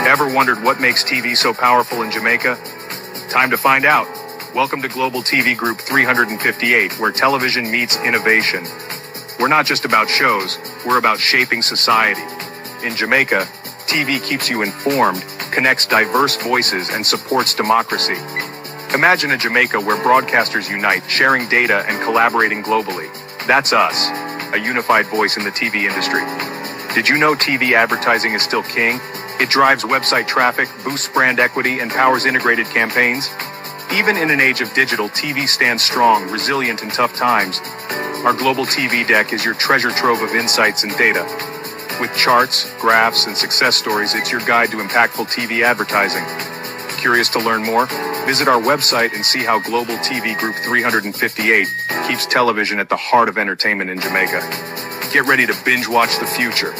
Ever wondered what makes TV so powerful in Jamaica? Time to find out. Welcome to Global TV Group 358, where television meets innovation. We're not just about shows, we're about shaping society. In Jamaica, TV keeps you informed, connects diverse voices, and supports democracy. Imagine a Jamaica where broadcasters unite, sharing data and collaborating globally. That's us, a unified voice in the TV industry. Did you know TV advertising is still king? It drives website traffic, boosts brand equity, and powers integrated campaigns. Even in an age of digital, TV stands strong, resilient in tough times. Our global TV deck is your treasure trove of insights and data. With charts, graphs, and success stories, it's your guide to impactful TV advertising. Curious to learn more? Visit our website and see how Global TV Group 358 keeps television at the heart of entertainment in Jamaica. Get ready to binge watch the future.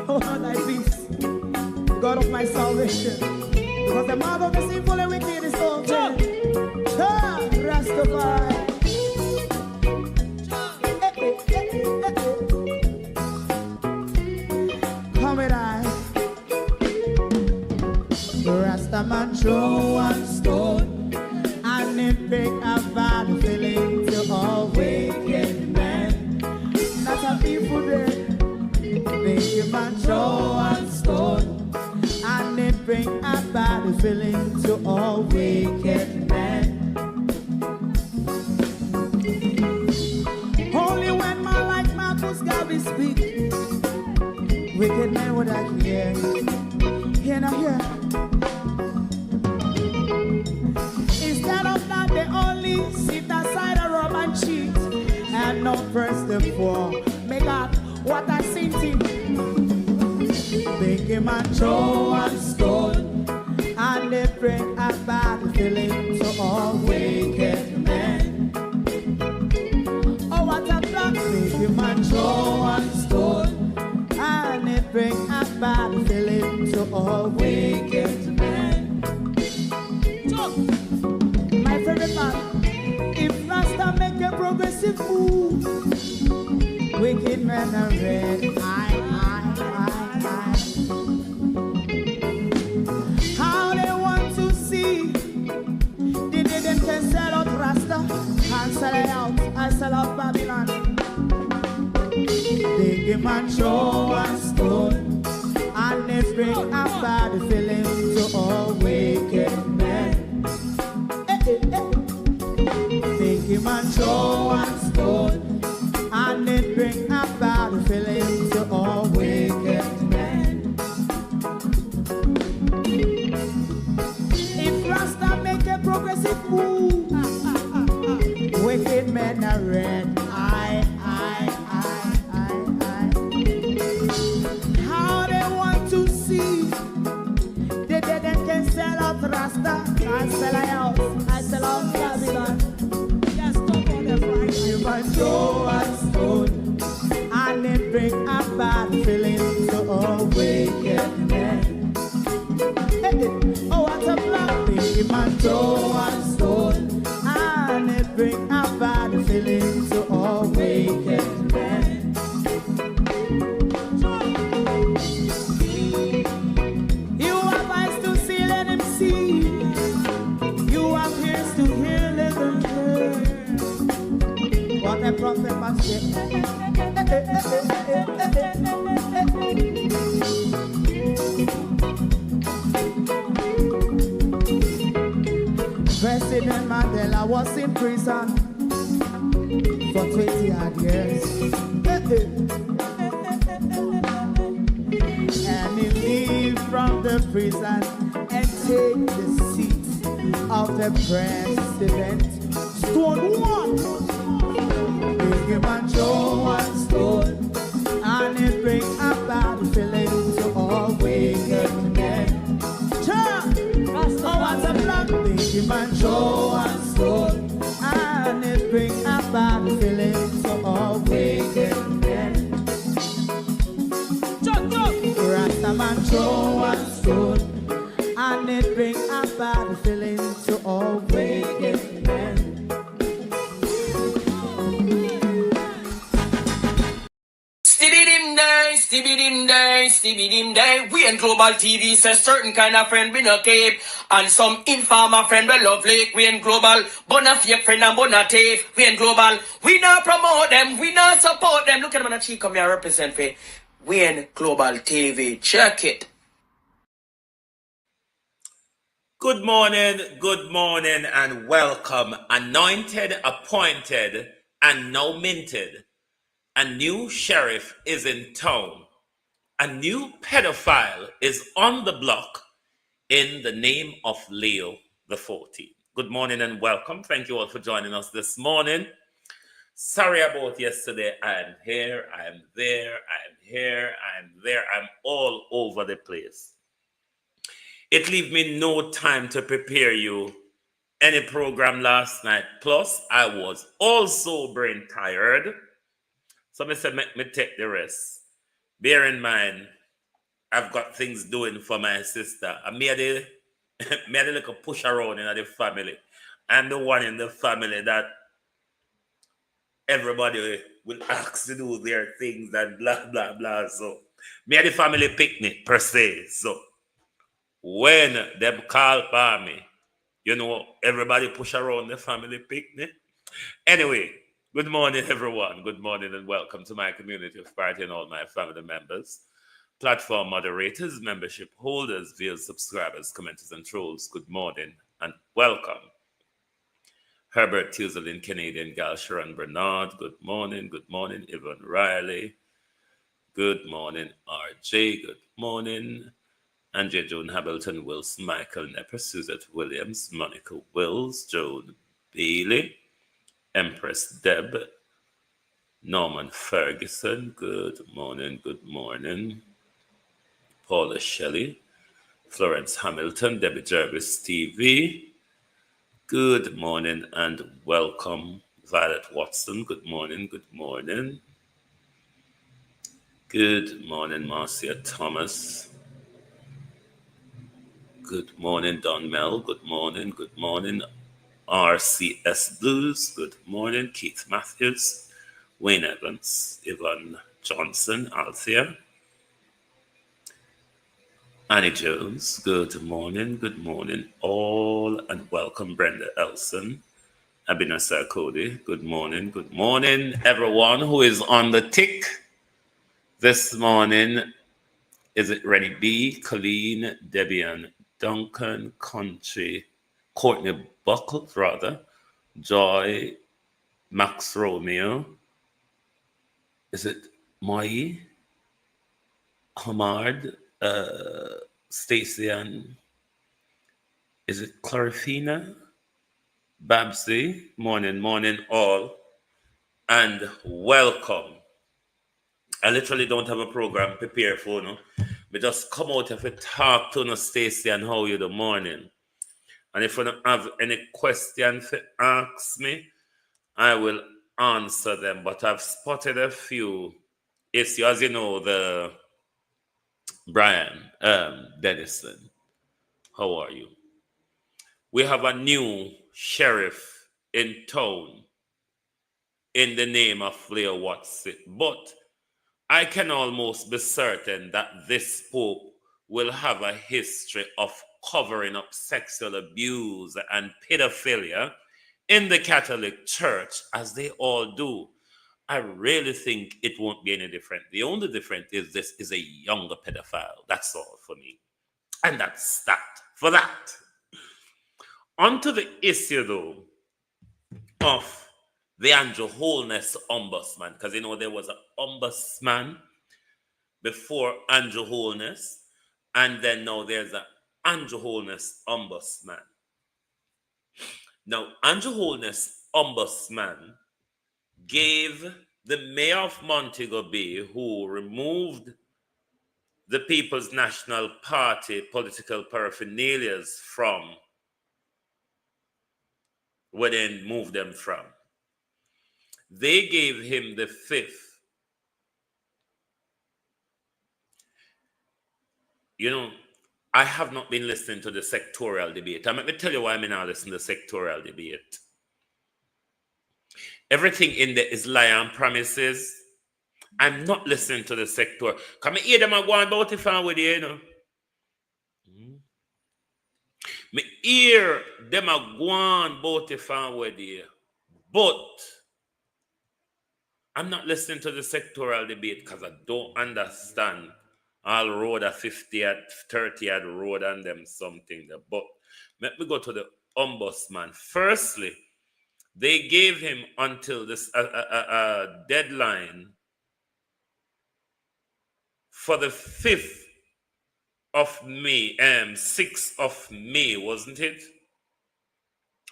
Oh, thy peace, God of my salvation, because the mouth of the sinful and wicked is open. Rastafari. Come with I. Rastaman throw one stone, and it bring a bad feeling to all wicked men. That's a people there. Make a man throw one stone, and it bring a bad feeling to all wicked men. Only when man like Marcus Garvey speak, wicked men would I hear. Hear now hear. Instead of that, they only sit aside and rub and cheat, and not press the floor. Make up what I seen to. Make a man throw one stone, and they bring a bad feeling to all wicked men. Oh, what a plan! Make a man throw one stone, and they bring a bad feeling to all wicked men. My favorite part, if Rasta make a progressive move, wicked men are red. How they want to see the day them can sell out Rasta and sell it out. I sell out Babylon. Big man throw one stone, and they bring a bad feeling to all wicked men. Big man throw one stone, and it bring a bad feeling to all wicked men. If Rasta make a progressive move, wicked men are red. How they want to see the dead can sell out Rasta and sell out. I sell out Babylon. Yes, stop on the Friday. You might throw a stone, and it bring a bad feeling to all wicked men. Oh, what a plan! Big man throw a stone, and it bring a bad feeling to all wicked men. You have eyes to see, let him see. You have ears to hear, let them hear. What a prophet must say. President Mandela was in prison for 20 odd years. And he leave from the prison and take the seat of the president. Stone one. Big man throw one stone, and it bring a bad feeling to all wicked men. Oh, what a plan! Big man throw one stone, and it bring a bad feeling to all wicked men. Rasta man throw one stone, and it bring a bad feeling to all wicked men. Stibby dim day. We in Global TV says certain kind of friend we no keep. And some informer friend we lovely. We in Global, bona fake friend and bona tape. We in Global, we not promote them, we not support them. Look at them on the cheek come here represent for. We in Global TV. Check it. Good morning, and welcome. Anointed, appointed, and now minted. A new sheriff is in town. A new pedophile is on the block in the name of Leo the 14th. Good morning and welcome. Thank you all for joining us this morning. Sorry about yesterday. I am here, I am there, I am here, I am there. I'm all over the place. It leave me no time to prepare you any program last night. Plus, I was also brain tired. So I said, make me take the rest. Bear in mind, I've got things doing for my sister. I made a little push around in the family. I'm the one in the family that everybody will ask to do their things and blah, blah, blah. So, me had the family picnic per se. So, when them call for me, you know, everybody push around the family picnic. Anyway, good morning, everyone. Good morning and welcome to my community of party and all my family members, platform moderators, membership holders, viewers, subscribers, commenters, and trolls. Good morning and welcome. Herbert Tuzelin, Canadian gal, Sharon Bernard. Good morning. Good morning, Yvonne Riley. Good morning, RJ. Good morning. Andrea Joan Hamilton, Wilson, Michael Nepper, Suzette Williams, Monica Wills, Joan Bailey, Empress Deb, Norman Ferguson, good morning, Paula Shelley, Florence Hamilton, Debbie Jervis TV, good morning and welcome, Violet Watson, good morning, Marcia Thomas, good morning, Don Mel. Good morning. RCS Blues. Good morning, Keith Matthews, Wayne Evans, Yvonne Johnson, Althea, Annie Jones. Good morning, all, and welcome, Brenda Elson, Abina Sarkodi. Good morning, everyone who is on the tick this morning. Is it Rennie B, Colleen, Debian, Duncan, Country, Courtney Buckles, rather, Joy, Max Romeo, is it Mai, Hamard, Stacey Ann, is it Clarifina, Babsy, morning all, and welcome. I literally don't have a program prepared for no. We just come out if we talk to Stacey and how you the morning. And if you don't have any questions to ask me, I will answer them. But I've spotted a few issues. As you know, the Brian Dennison. How are you? We have a new sheriff in town in the name of Leo Watson. But I can almost be certain that this Pope will have a history of covering up sexual abuse and pedophilia in the Catholic Church, as they all do. I really think it won't be any different. The only difference is this is a younger pedophile. That's all for me. And that's that for that. On to the issue, though, of the Andrew Holness Ombudsman, because you know there was an Ombudsman before Andrew Holness, and then now there's an Andrew Holness Ombudsman. Now, Andrew Holness Ombudsman gave the mayor of Montego Bay, who removed the People's National Party political paraphernalia from where they moved them from. They gave him the 5th. You know, I have not been listening to the sectorial debate. Let me tell you why I'm not listening to the sectorial debate. Everything in there is lie and promises. I'm not listening to the sector. Come hear them go on about it fan with you, you know. Me hear them go on about it fan with you. But I'm not listening to the sectoral debate because I don't understand all road at 50 at 30 at road and them something there. But let me go to the ombudsman. Firstly, they gave him until this deadline for the 5th of May, 6th of May, wasn't it?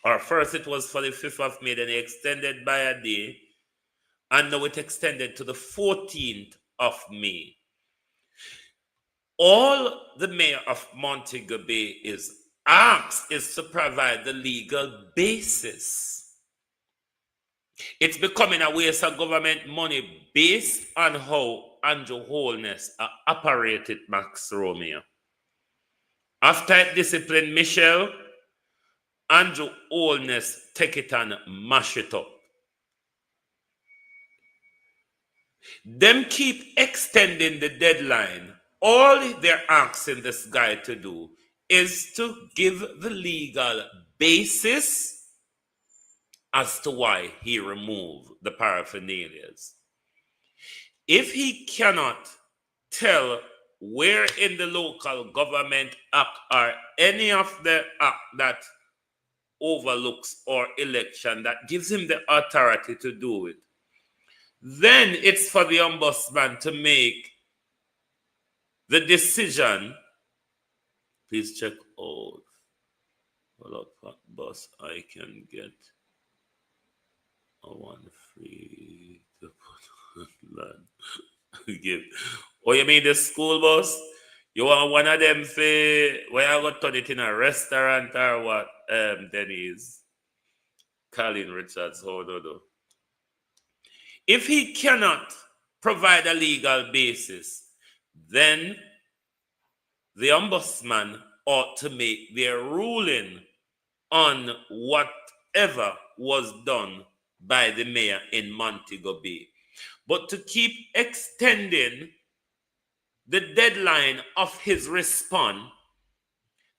Or first it was for the 5th of May, then he extended by a day, and now it extended to the 14th of May. All the mayor of Montego Bay is asked is to provide the legal basis. It's becoming a waste of government money based on how Andrew Holness operated Max Romeo. After it disciplined Michelle, Andrew Holness take it and mash it up. Them keep extending the deadline. All they're asking this guy to do is to give the legal basis as to why he removed the paraphernalias. If he cannot tell where in the local government act or any of the act that overlooks or election that gives him the authority to do it, then it's for the ombudsman to make the decision. Please check out what bus I can get a one free to put on land. Give. Oh, you mean the school bus? You want one of them for where I got turn it in a restaurant or what? Denny's. Colin Richards, hold on. If he cannot provide a legal basis, then the ombudsman ought to make their ruling on whatever was done by the mayor in Montego Bay. But to keep extending the deadline of his response,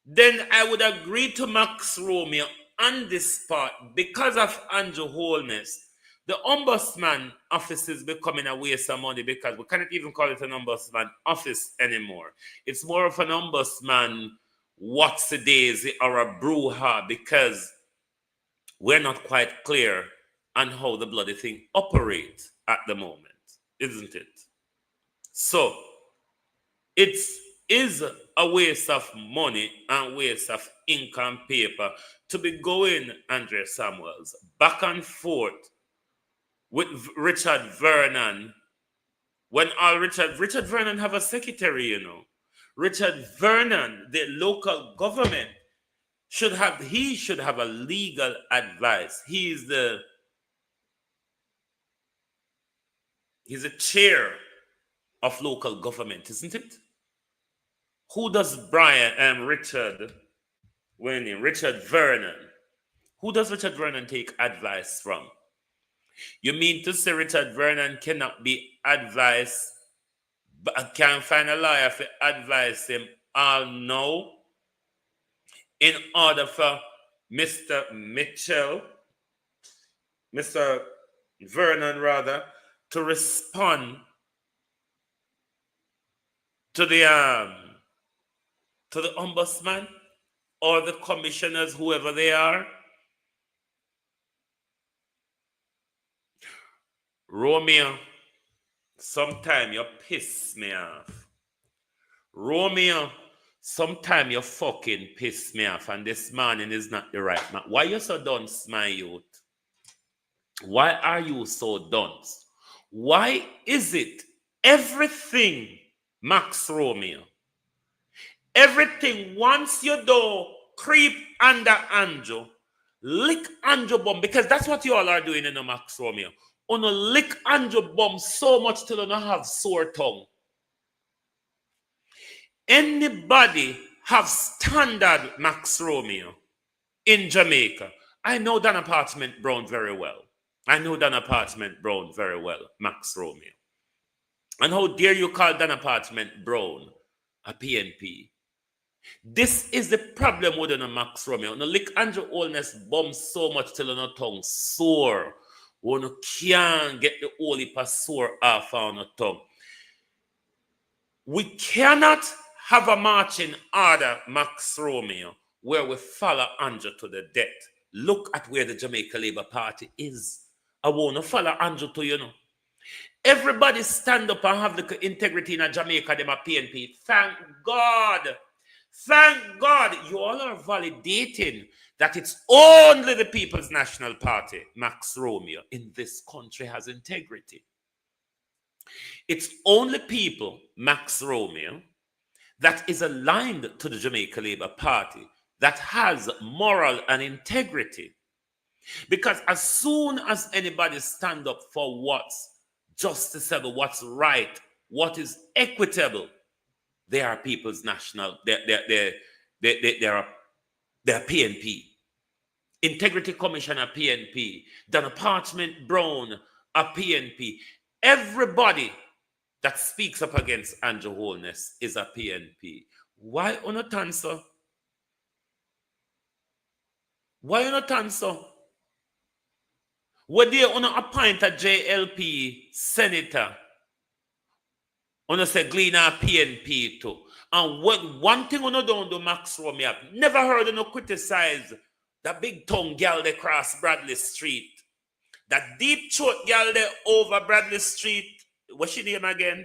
then I would agree to Max Romeo on this part because of Andrew Holness. The ombudsman office is becoming a waste of money because we cannot even call it an ombudsman office anymore. It's more of an ombudsman what's the daisy or a brouhaha because we're not quite clear on how the bloody thing operates at the moment, isn't it? So it is a waste of money and waste of ink and paper to be going, Andrea Samuels, back and forth with Richard Vernon, when all Richard Vernon have a secretary, you know. Richard Vernon, the local government, should have a legal advice. He's the chair of local government, isn't it? Who does Richard Vernon? Who does Richard Vernon take advice from? You mean to say Richard Vernon cannot be advised, but can find a lawyer to advise him all now in order for Mr. Vernon rather, to respond to the ombudsman or the commissioners, whoever they are? Romeo, sometime you piss me off. Romeo, sometime you fucking piss me off, and this morning is not the right man. Why you so dunce, my youth? Why are you so dunce? Why is it everything, Max Romeo, everything once you do creep under Andrew, lick Andrew bum, because that's what you all are doing in a Max Romeo. On a lick Andrew bum so much till you don't have sore tongue. Anybody have standard Max Romeo in Jamaica? I know Dan Apartment Brown very well. Max Romeo. And how dare you call Dana Parchment Brown a PNP? This is the problem with the Max Romeo. No lick Andrew Holness bomb so much till no tongue sore. One can't get the whole heap of sore off on the tongue. We cannot have a marching order, Max Romeo, where we follow Andrew to the death. Look at where the Jamaica Labour Party is. I want to follow Andrew to, you know. Everybody stand up and have the integrity in a Jamaica, them a PNP. Thank God. Thank God you all are validating that it's only the People's National Party, Max Romeo, in this country has integrity. It's only people, Max Romeo, that is aligned to the Jamaica Labour Party that has moral and integrity. Because as soon as anybody stand up for what's justiciable, what's right, what is equitable, they are People's National, they're PNP. Integrity Commissioner PNP. Dana Parchment Brown a PNP. Everybody that speaks up against Andrew Holness is a PNP. Why not answer? Why not answer? When they appoint a JLP senator, say Gleaner PNP too. And one thing don't do, Max Romeo, I've never heard criticize that big tongue girl they cross Bradley Street. That deep throat girl there over Bradley Street. What's she name again?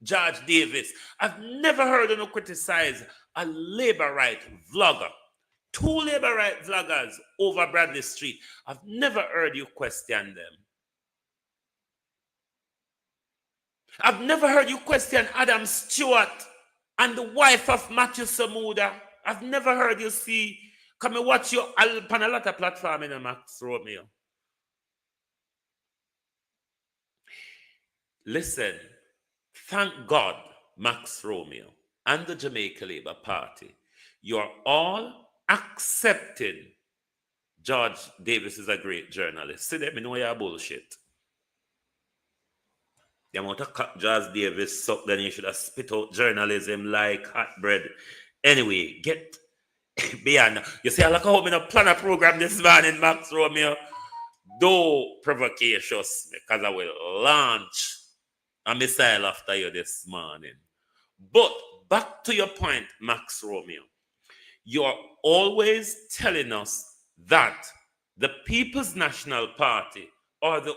George Davis. I've never heard criticize a labor right vlogger. 2 labor right vloggers over Bradley Street. I've never heard you question them. I've never heard you question Adam Stewart and the wife of Matthew Samuda. I've never heard you see. Come and watch you on a lot of platform in Max Romeo. Listen, thank God, Max Romeo and the Jamaica Labour Party, you're all accepting George Davis is a great journalist. See, let me know your bullshit. The amount of George Davis suck, then you should have spit out journalism like hot bread. Anyway, get beyond. You see, I like how I'm going to plan a program this morning, Max Romeo. Though provocacious, because I will launch a missile after you this morning. But back to your point, Max Romeo. You're always telling us that the People's National Party or the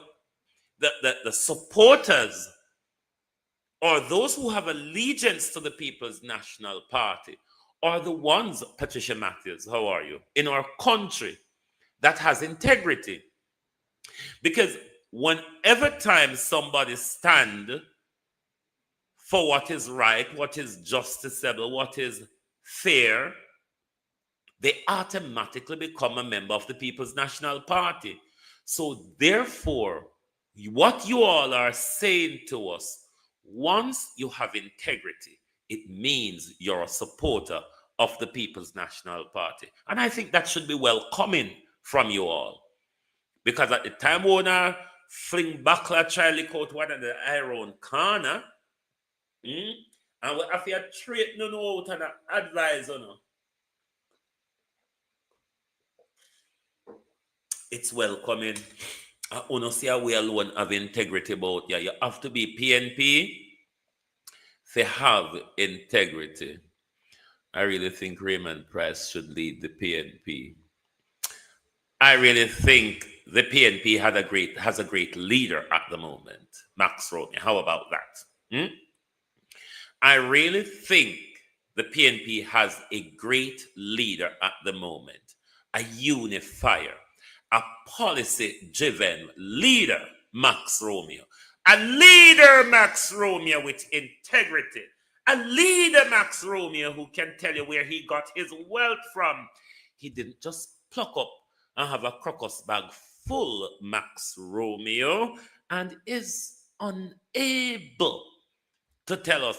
supporters or those who have allegiance to the People's National Party are the ones, Patricia Matthews, how are you, in our country that has integrity. Because whenever time somebody stand for what is right, what is justiciable, what is fair, they automatically become a member of the People's National Party. So therefore, what you all are saying to us, once you have integrity, it means you're a supporter of the People's National Party. And I think that should be welcoming from you all. Because at the time when I fling buckler, try lick out one of the iron corner, and we have to treat no out and advise on. It's welcoming. I want see a way alone have integrity about you. You have to be PNP to have integrity. I really think Raymond Price should lead the PNP. I really think the PNP has a great leader at the moment, Max Romeo. How about that? I really think the PNP has a great leader at the moment, a unifier, a policy-driven leader, Max Romeo. A leader, Max Romeo, with integrity. A leader, Max Romeo, who can tell you where he got his wealth from. He didn't just pluck up and have a crocus bag full, Max Romeo, and is unable to tell us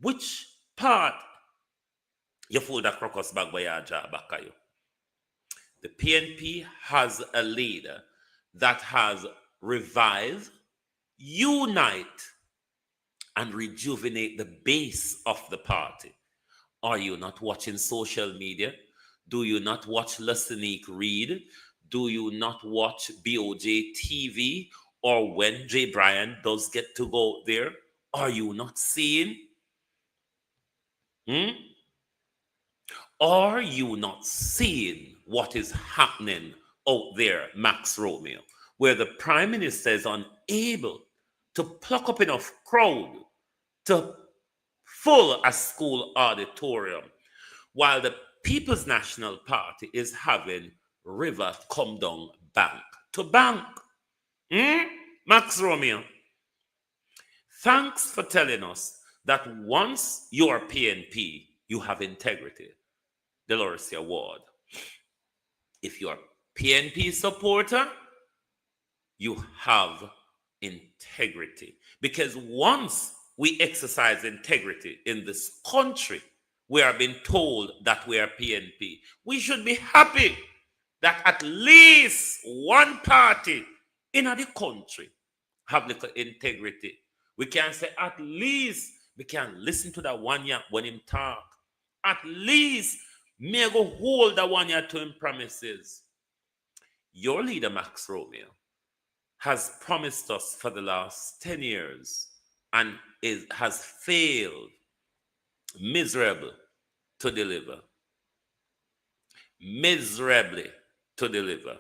which part you fold that crocus bag by your jaw back at you. The PNP has a leader that has revived, unite, and rejuvenate the base of the party. Are you not watching social media? Do you not watch Lessonique read? Do you not watch BOJ TV? Or when Jay Bryan does get to go there, are you not seeing? Are you not seeing what is happening out there, Max Romeo, where the Prime Minister is unable to pluck up enough crowd to fill a school auditorium, while the People's National Party is having river come down bank to bank? Max Romeo, thanks for telling us that once you are PNP, you have integrity. Dolores Award. If you're a PNP supporter, you have integrity. Because once we exercise integrity in this country, we are being told that we are PNP. We should be happy that at least one party in the country have little integrity. We can say at least we can listen to that one year when him talk. At least may go hold that one year to him promises. Your leader, Max Romeo, has promised us for the last 10 years and has failed miserably to deliver. Miserably to deliver.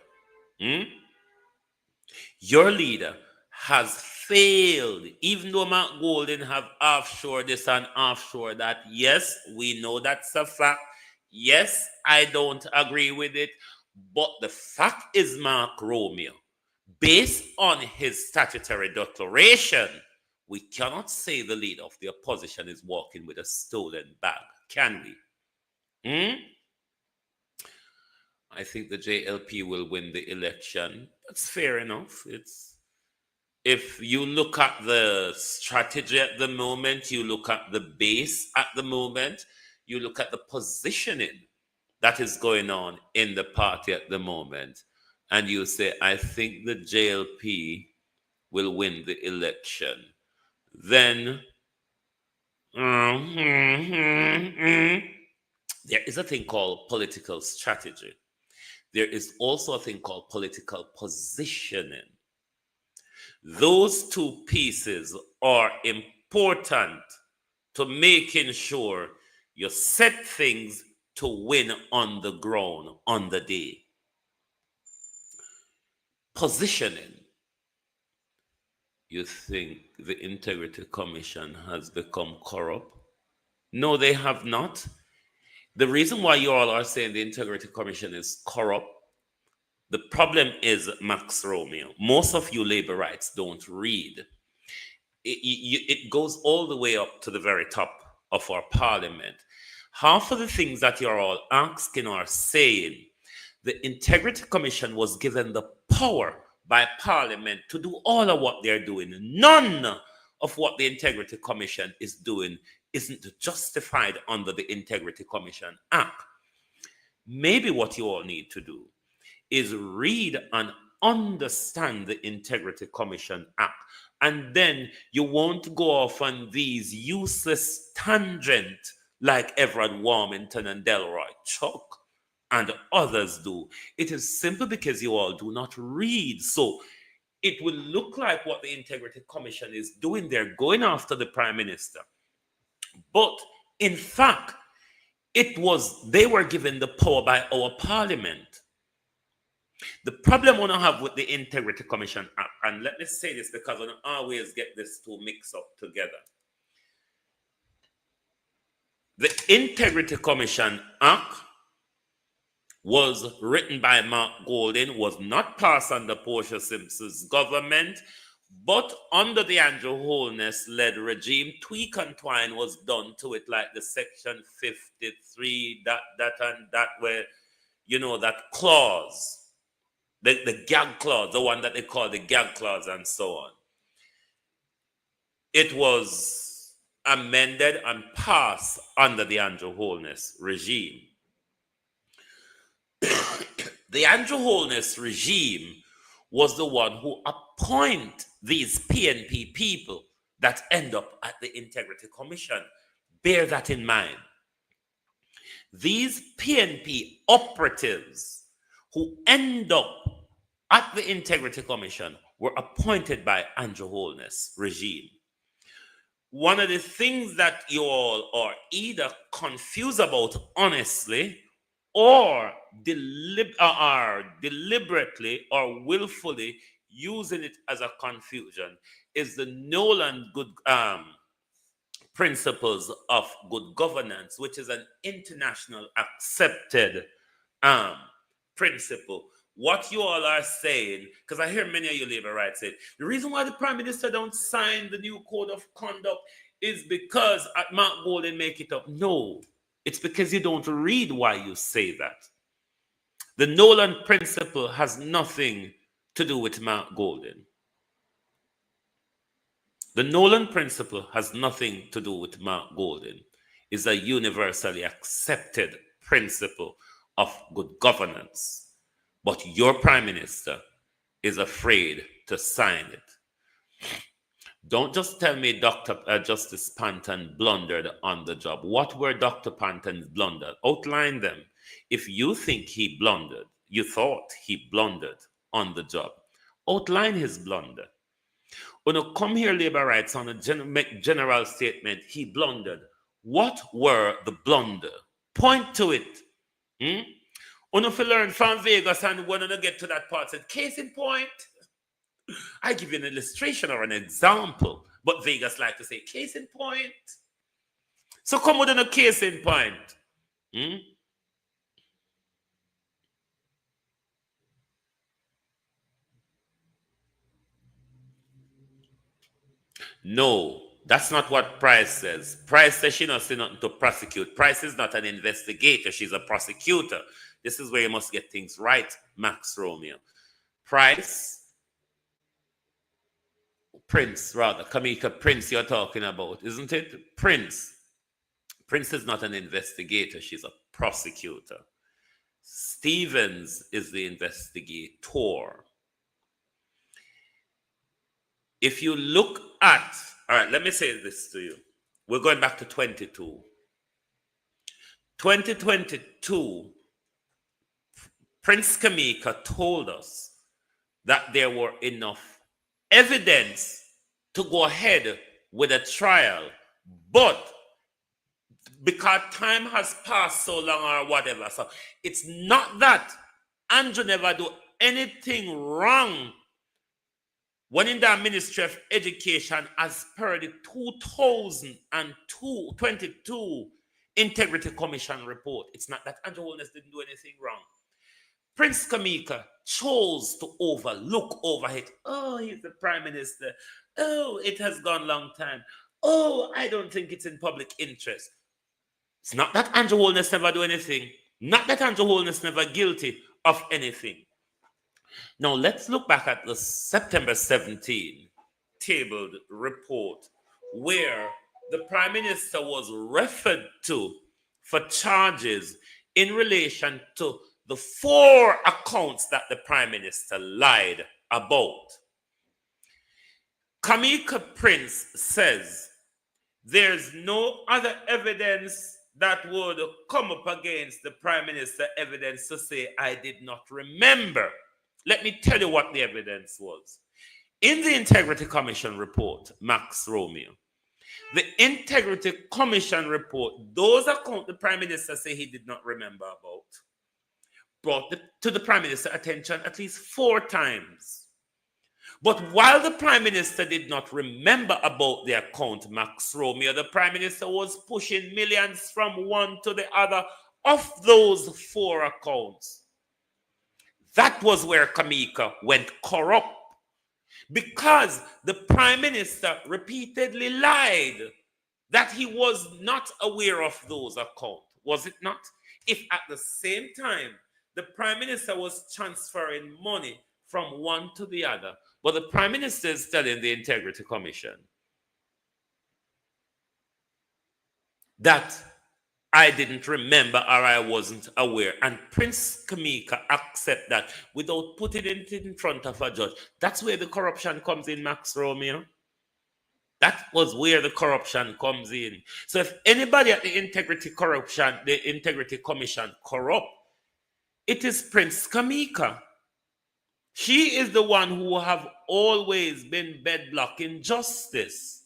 Your leader has failed, even though Mark Golden have offshore this and offshore that. Yes, we know that's a fact. Yes, I don't agree with it. But the fact is, Mark Romeo, based on his statutory declaration, we cannot say the leader of the opposition is walking with a stolen bag, can we? I think the JLP will win the election. That's fair enough. If you look at the strategy at the moment, you look at the base at the moment, you look at the positioning that is going on in the party at the moment, and you say, I think the JLP will win the election, then there is a thing called political strategy. There is also a thing called political positioning. Those two pieces are important to making sure you set things to win on the ground on the day. Positioning. You think the Integrity Commission has become corrupt? No, they have not. The reason why you all are saying the Integrity Commission is corrupt, the problem is, Max Romeo, most of you labor rights don't read. It goes all the way up to the very top of our parliament. Half of the things that you're all asking or saying, the Integrity Commission was given the power by Parliament to do all of what they're doing. None of what the Integrity Commission is doing isn't justified under the Integrity Commission Act. Maybe what you all need to do is read and understand the Integrity Commission Act, and then you won't go off on these useless tangents like Everett Warmington and Delroy Chuck and others do. It is simply because you all do not read. So it will look like what the Integrity Commission is doing. They're going after the Prime Minister. But in fact, they were given the power by our Parliament. The problem we don't have with the Integrity Commission Act, and let me say this because I don't always get this two mixed up together. The Integrity Commission Act was written by Mark Golding, was not passed under Portia Simpson's government, but under the Andrew Holness-led regime, tweak and twine was done to it, like the Section 53, that and that, where, that clause, the gag clause, the one that they call the gag clause and so on. It was amended and passed under the Andrew Holness regime. The Andrew Holness regime was the one who appointed these PNP people that end up at the Integrity Commission. Bear that in mind. These PNP operatives who end up at the Integrity Commission were appointed by Andrew Holness regime. One of the things that you all are either confused about honestly or are deliberately or willfully using it as a confusion is the Nolan good principles of good governance, which is an international accepted principle. What you all are saying, because I hear many of you labor rights say, the reason why the Prime Minister don't sign the new code of conduct is because Mark Golden make it up. No, it's because you don't read why you say that. The Nolan principle has nothing to do with Mark Golden. The Nolan principle has nothing to do with Mark Golden. It's a universally accepted principle of good governance. But your Prime Minister is afraid to sign it. Don't just tell me Dr. Justice Panton blundered on the job. What were Dr. Panton's blunders? Outline them. If you think he blundered, you thought he blundered on the job, outline his blunder. When you come here, labor rights, on a general statement, he blundered. What were the blunder? Point to it. If you learn from Vegas and when you get to that part, said, case in point, I give you an illustration or an example, but Vegas like to say, case in point. So come with a case in point. No, that's not what Price says. Price says she not say nothing to prosecute. Price is not an investigator. She's a prosecutor. This is where you must get things right, Max Romeo. Prince, rather. Kamika Prince you're talking about, isn't it? Prince is not an investigator. She's a prosecutor. Stevens is the investigator. If you look at, all right, let me say this to you. We're going back to 2022, Prince Kamika told us that there were enough evidence to go ahead with a trial, but because time has passed so long or whatever, so it's not that Andrew never do anything wrong when in the Ministry of Education as per the 2022 Integrity Commission report. It's not that Andrew Holness didn't do anything wrong. Prince Kamika chose to over it. Oh, he's the Prime Minister. Oh, it has gone long time. Oh, I don't think it's in public interest. It's not that Andrew Holness never do anything. Not that Andrew Holness never guilty of anything. Now, let's look back at the September 17 tabled report where the Prime Minister was referred to for charges in relation to the 4 accounts that the Prime Minister lied about. Kamika Prince says there's no other evidence that would come up against the Prime Minister evidence to say, I did not remember. Let me tell you what the evidence was. In the Integrity Commission report, Max Romeo, the Integrity Commission report, those accounts the Prime Minister say he did not remember about, brought to the Prime Minister attention at least 4 times. But while the Prime Minister did not remember about the account, Max Romeo, the Prime Minister was pushing millions from one to the other of those 4 accounts. That was where Kamika went corrupt, because the Prime Minister repeatedly lied that he was not aware of those accounts. Was it not? If at the same time the Prime Minister was transferring money from one to the other, but the Prime Minister is telling the Integrity Commission that I didn't remember or I wasn't aware. And Prince Kamika accept that without putting it in front of a judge. That's where the corruption comes in, Max Romeo. That was where the corruption comes in. So if anybody at the Integrity Commission corrupt, it is Prince Kamika. She is the one who have always been bedlock in justice.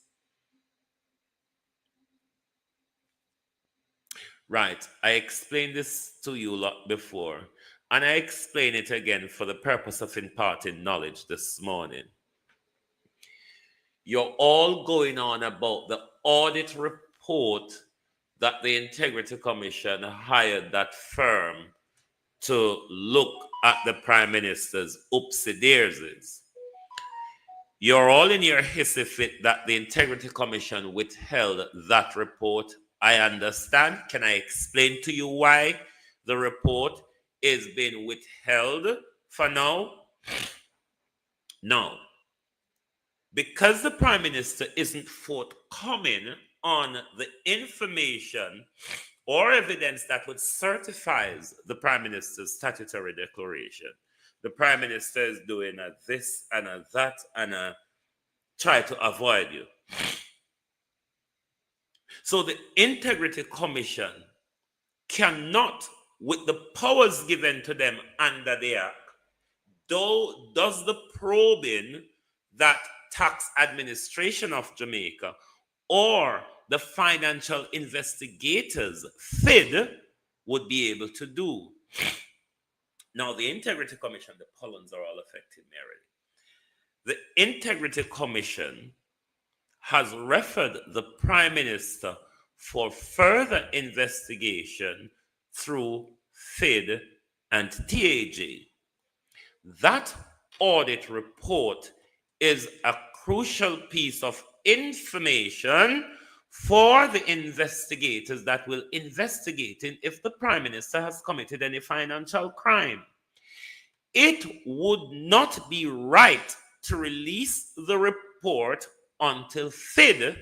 Right, I explained this to you lot before, and I explain it again for the purpose of imparting knowledge this morning. You're all going on about the audit report that the Integrity Commission hired that firm to look at the Prime Minister's oopsie daisies. You're all in your hissy fit that the Integrity Commission withheld that report. I understand. Can I explain to you why the report is being withheld for now? No. Because the Prime Minister isn't forthcoming on the information or evidence that would certify the Prime Minister's statutory declaration. The Prime Minister is doing a this and a that and a try to avoid you. So the Integrity Commission cannot, with the powers given to them under the Act, does the probing that Tax Administration of Jamaica or the financial investigators, FID, would be able to do. Now, the Integrity Commission, the pollens are all affecting me already. The Integrity Commission has referred the Prime Minister for further investigation through FID and TAG. That audit report is a crucial piece of information for the investigators that will investigate if the Prime Minister has committed any financial crime. It would not be right to release the report until FID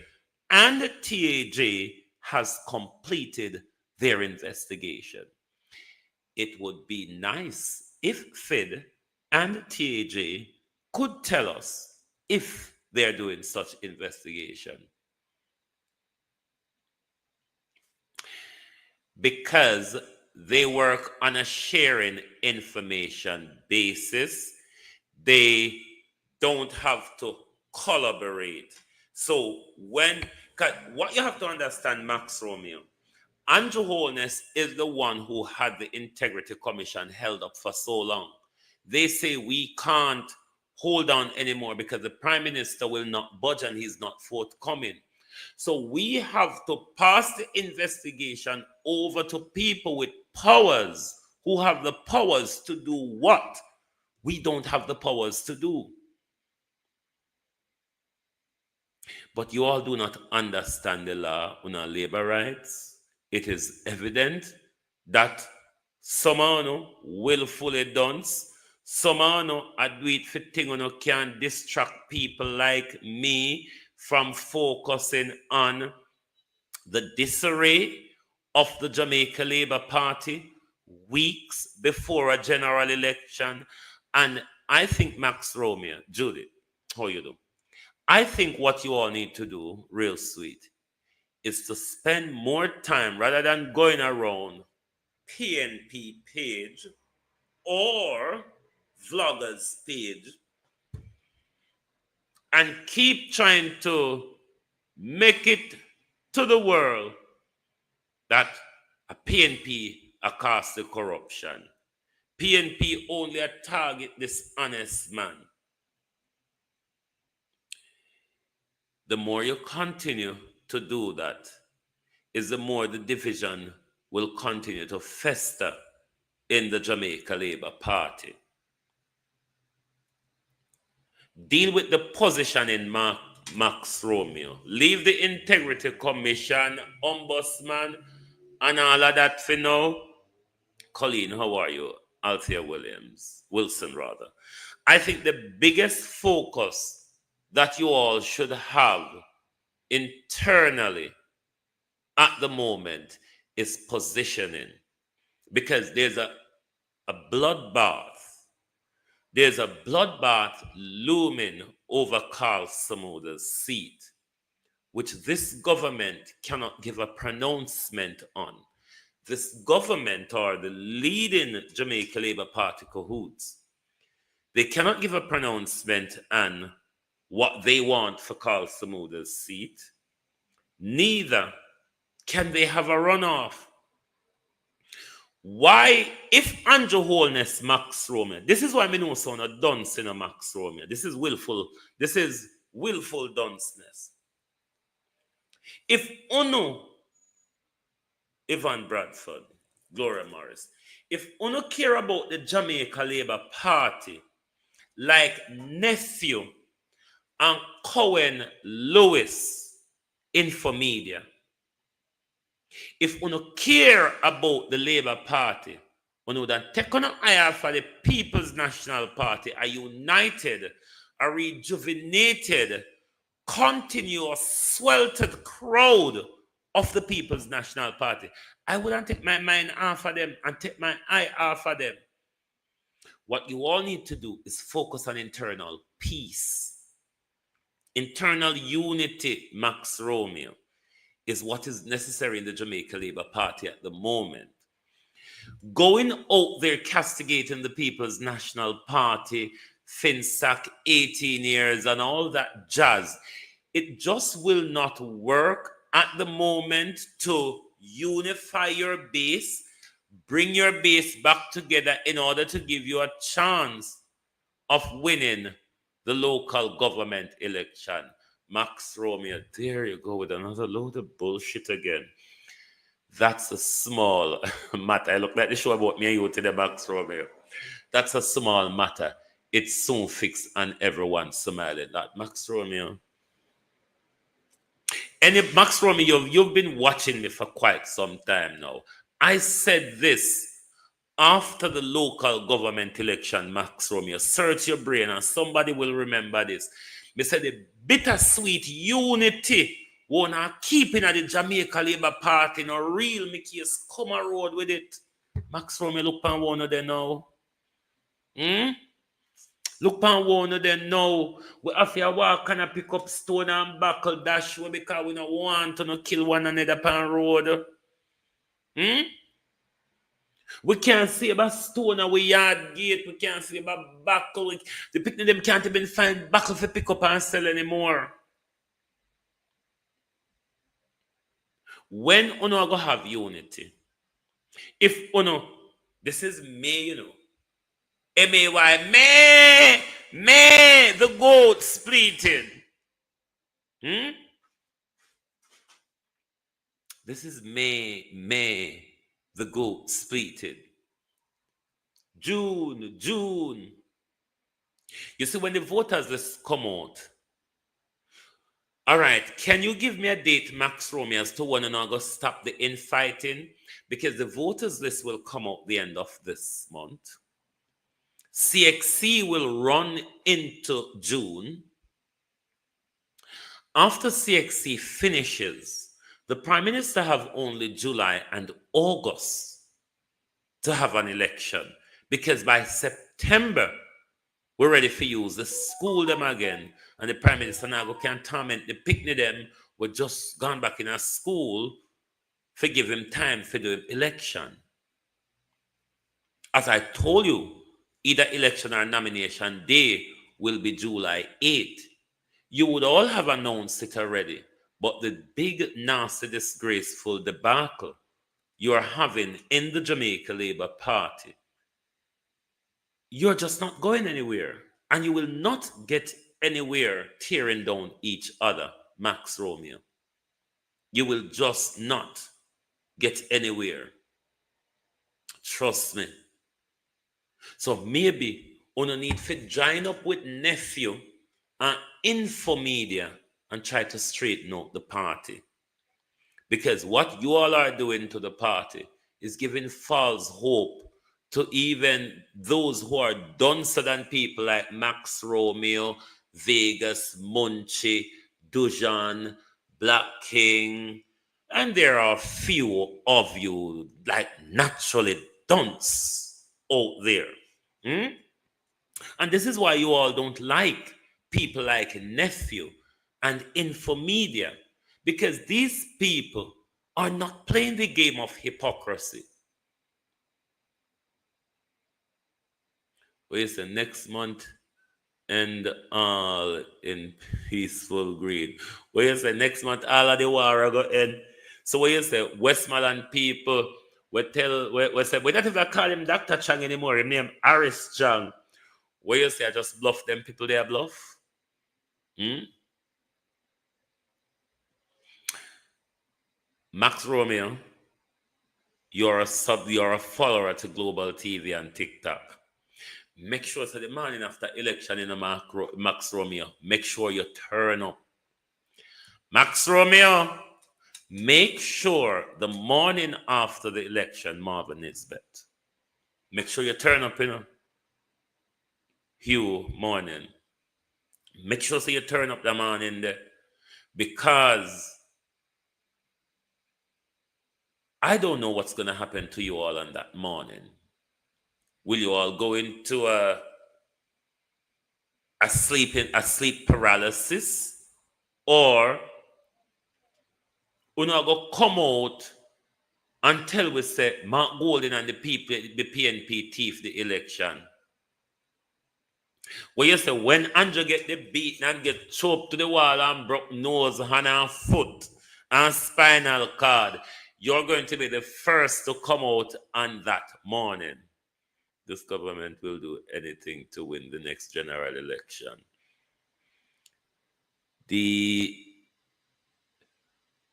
and TAG has completed their investigation. It would be nice if FID and TAG could tell us if they're doing such investigation. Because they work on a sharing information basis, they don't have to collaborate. So what you have to understand, Max Romeo, Andrew Holness is the one who had the Integrity Commission held up for so long. They say we can't hold on anymore because the Prime Minister will not budge and he's not forthcoming. So we have to pass the investigation over to people with powers who have the powers to do what we don't have the powers to do. But you all do not understand the law on our labor rights. It is evident that someone willfully dons, someone do it for things can distract people like me from focusing on the disarray of the Jamaica Labour Party weeks before a general election. And I think, Max Romeo, Judy, how you do? I think what you all need to do, real sweet, is to spend more time rather than going around PNP page or vloggers page and keep trying to make it to the world that a PNP are cast the corruption. PNP only a target this honest man. The more you continue to do that, is the more the division will continue to fester in the Jamaica Labour Party. Deal with the position in Max Romeo. Leave the Integrity Commission, Ombudsman, and all of that for now. Colleen, how are you? Althea Wilson. I think the biggest focus that you all should have internally at the moment is positioning, because there's a bloodbath. There's a bloodbath looming over Carl Samuda's seat. which this government cannot give a pronouncement on. This government, or the leading Jamaica Labour Party cahoots, they cannot give a pronouncement on what they want for Carl Samuda's seat. Neither can they have a runoff. Why, if Andrew Holness, Max Romeo, this is why I know sound a dunce in a Max Romeo. This is willful dunceness. If Uno, Ivan Bradford, Gloria Morris, if Uno care about the Jamaica Labour Party like Nephew and Cohen Lewis Infomedia, if Uno care about the Labour Party, Uno then take on an eye for the People's National Party, a united, a rejuvenated, continuous, sweltered crowd of the People's National Party. I wouldn't take my mind off of them and take my eye off of them. What you all need to do is focus on internal peace. Internal unity, Max Romeo, is what is necessary in the Jamaica Labour Party at the moment. Going out there castigating the People's National Party, FinSAC, 18 years and all that jazz, it just will not work at the moment to unify your base, bring your base back together in order to give you a chance of winning the local government election. Max Romeo, there you go with another load of bullshit again. That's a small matter. I look like the show about me and you today, Max Romeo. That's a small matter. It's soon fixed and everyone's smiling. That Max Romeo. And if Max Romeo, you've been watching me for quite some time now. I said this after the local government election, Max Romeo. Search your brain and somebody will remember this. Me said the bittersweet unity wanna keeping at the Jamaica Labour Party, no real me case come a road with it. Max Romeo, look pan one of them now. Look pan one of them now. We have to walk and pick up stone and buckle dash because we don't want to kill one another pan road. We can't see about stone and we yard gate. We can't see about buckle. The people them can't even find buckle for pick up and sell anymore. When uno go have unity, if uno, this is May, you know, M-A-Y, May, the goat splitting. This is May, the goat splitted. June. You see, when the voters list come out, all right, can you give me a date, Max Romeo, as to when I'm going to stop the infighting? Because the voters list will come out the end of this month. CXC will run into June. After CXC finishes, the Prime Minister have only July and August to have an election. Because by September, we're ready for use the school them again. And the Prime Minister now can torment the picnic them were just gone back in a school for give him time for the election. As I told you, either election or nomination day will be July 8th. You would all have announced it already, but the big, nasty, disgraceful debacle you are having in the Jamaica Labour Party, you're just not going anywhere. And you will not get anywhere tearing down each other, Max Romeo. You will just not get anywhere. Trust me. So maybe you need to join up with Nephew and Infomedia and try to straighten out the party. Because what you all are doing to the party is giving false hope to even those who are duncer than people like Max Romeo, Vegas, Munchie, Dujan, Black King, and there are few of you like naturally dunce out there. And this is why you all don't like people like Nephew and Infomedia, Because these people are not playing the game of hypocrisy. Wait, the next month, and all in peaceful greed. Where you say next month all of the war go end. So where you say Westmoreland people we say we don't even call him Dr. Chang anymore, his name Aris Chang. Where you say I just bluff them people they are bluff? Max Romeo, you're a follower to Global TV and TikTok. Make sure so the morning after election in Max Romeo, make sure you turn up. Max Romeo, make sure the morning after the election, Marvin Nisbet, make sure you turn up, Hugh morning. Make sure so you turn up the morning there, because I don't know what's going to happen to you all on that morning. Will you all go into a sleep paralysis, or you know go come out until we say Mark Golden and the people, the PNP thief the election? Where you say when Andrew get the beaten and get choked to the wall and broke nose, hand and foot and spinal cord, you're going to be the first to come out on that morning. This government will do anything to win the next general election.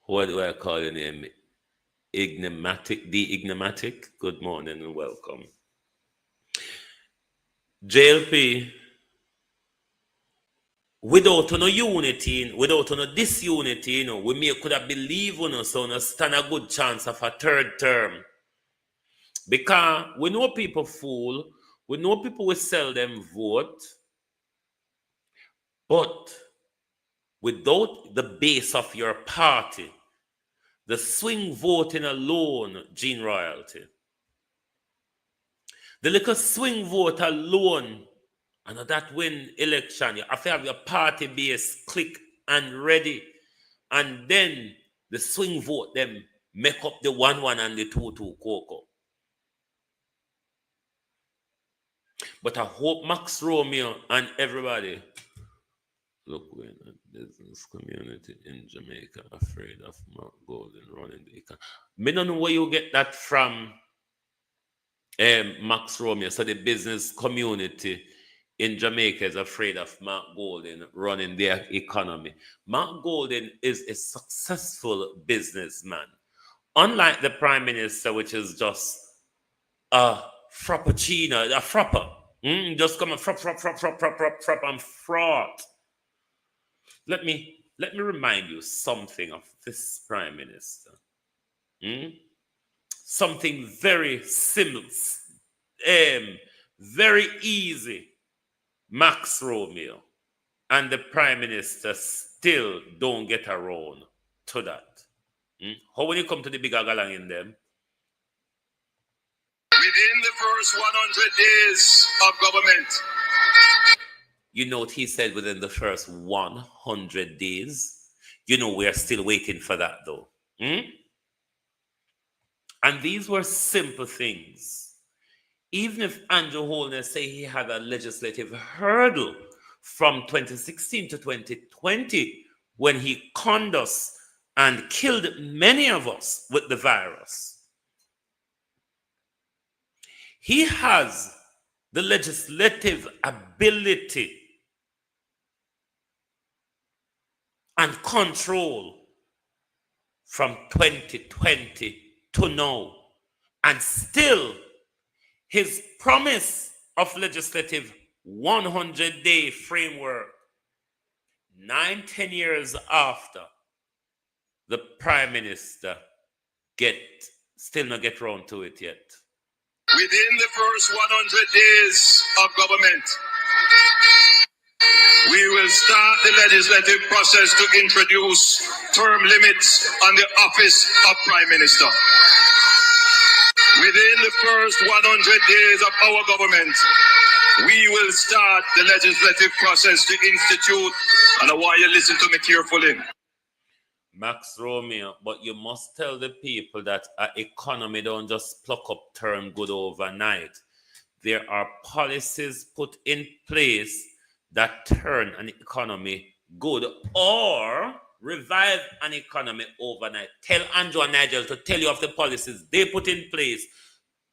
What do I call your name? Enigmatic. Good morning and welcome. JLP, without no unity, without no disunity, we could have believed so no stand a good chance of a third term. Because we know people fool, we know people will sell them vote, but without the base of your party, the swing voting alone, Gene Royalty, the little swing vote alone, and that win election, you have to have your party base click and ready, and then the swing vote them make up the 1-1 and the 2-2 cocoa. But I hope Max Romeo and everybody look when a business community in Jamaica afraid of Mark Golden running the economy. I don't know where you get that from, Max Romeo. So the business community in Jamaica is afraid of Mark Golden running their economy. Mark Golden is a successful businessman. Unlike the Prime Minister, which is just a frappuccino, a frapper. Just come and frap and fraud. Let me remind you something of this Prime Minister. Something very simple, very easy. Max Romeo and the Prime Minister still don't get around to that. How when you come to the bigger galang in them? Within the first 100 days of government. You know what he said within the first 100 days? You know we are still waiting for that though. And these were simple things. Even if Andrew Holness say he had a legislative hurdle from 2016 to 2020 when he conned us and killed many of us with the virus. He has the legislative ability and control from 2020 to now. And still, his promise of legislative 100-day framework, 9-10 years after, the Prime Minister still not get round to it yet. Within the first 100 days of government, we will start the legislative process to introduce term limits on the office of Prime Minister. Within the first 100 days of our government, we will start the legislative process to institute, and I want you to listen to me carefully. Max Romeo, but you must tell the people that our economy don't just pluck up turn good overnight. There are policies put in place that turn an economy good or revive an economy overnight. Tell Andrew and Nigel to tell you of the policies they put in place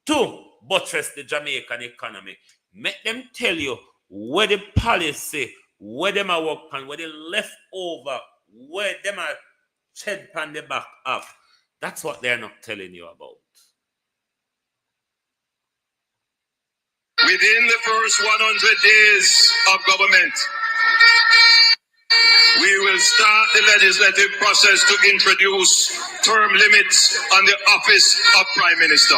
to buttress the Jamaican economy. Make them tell you where the policy, where them are work on, where the leftover, where them are shed on the back of. That's what they're not telling you about. Within the first 100 days of government, we will start the legislative process to introduce term limits on the office of Prime Minister.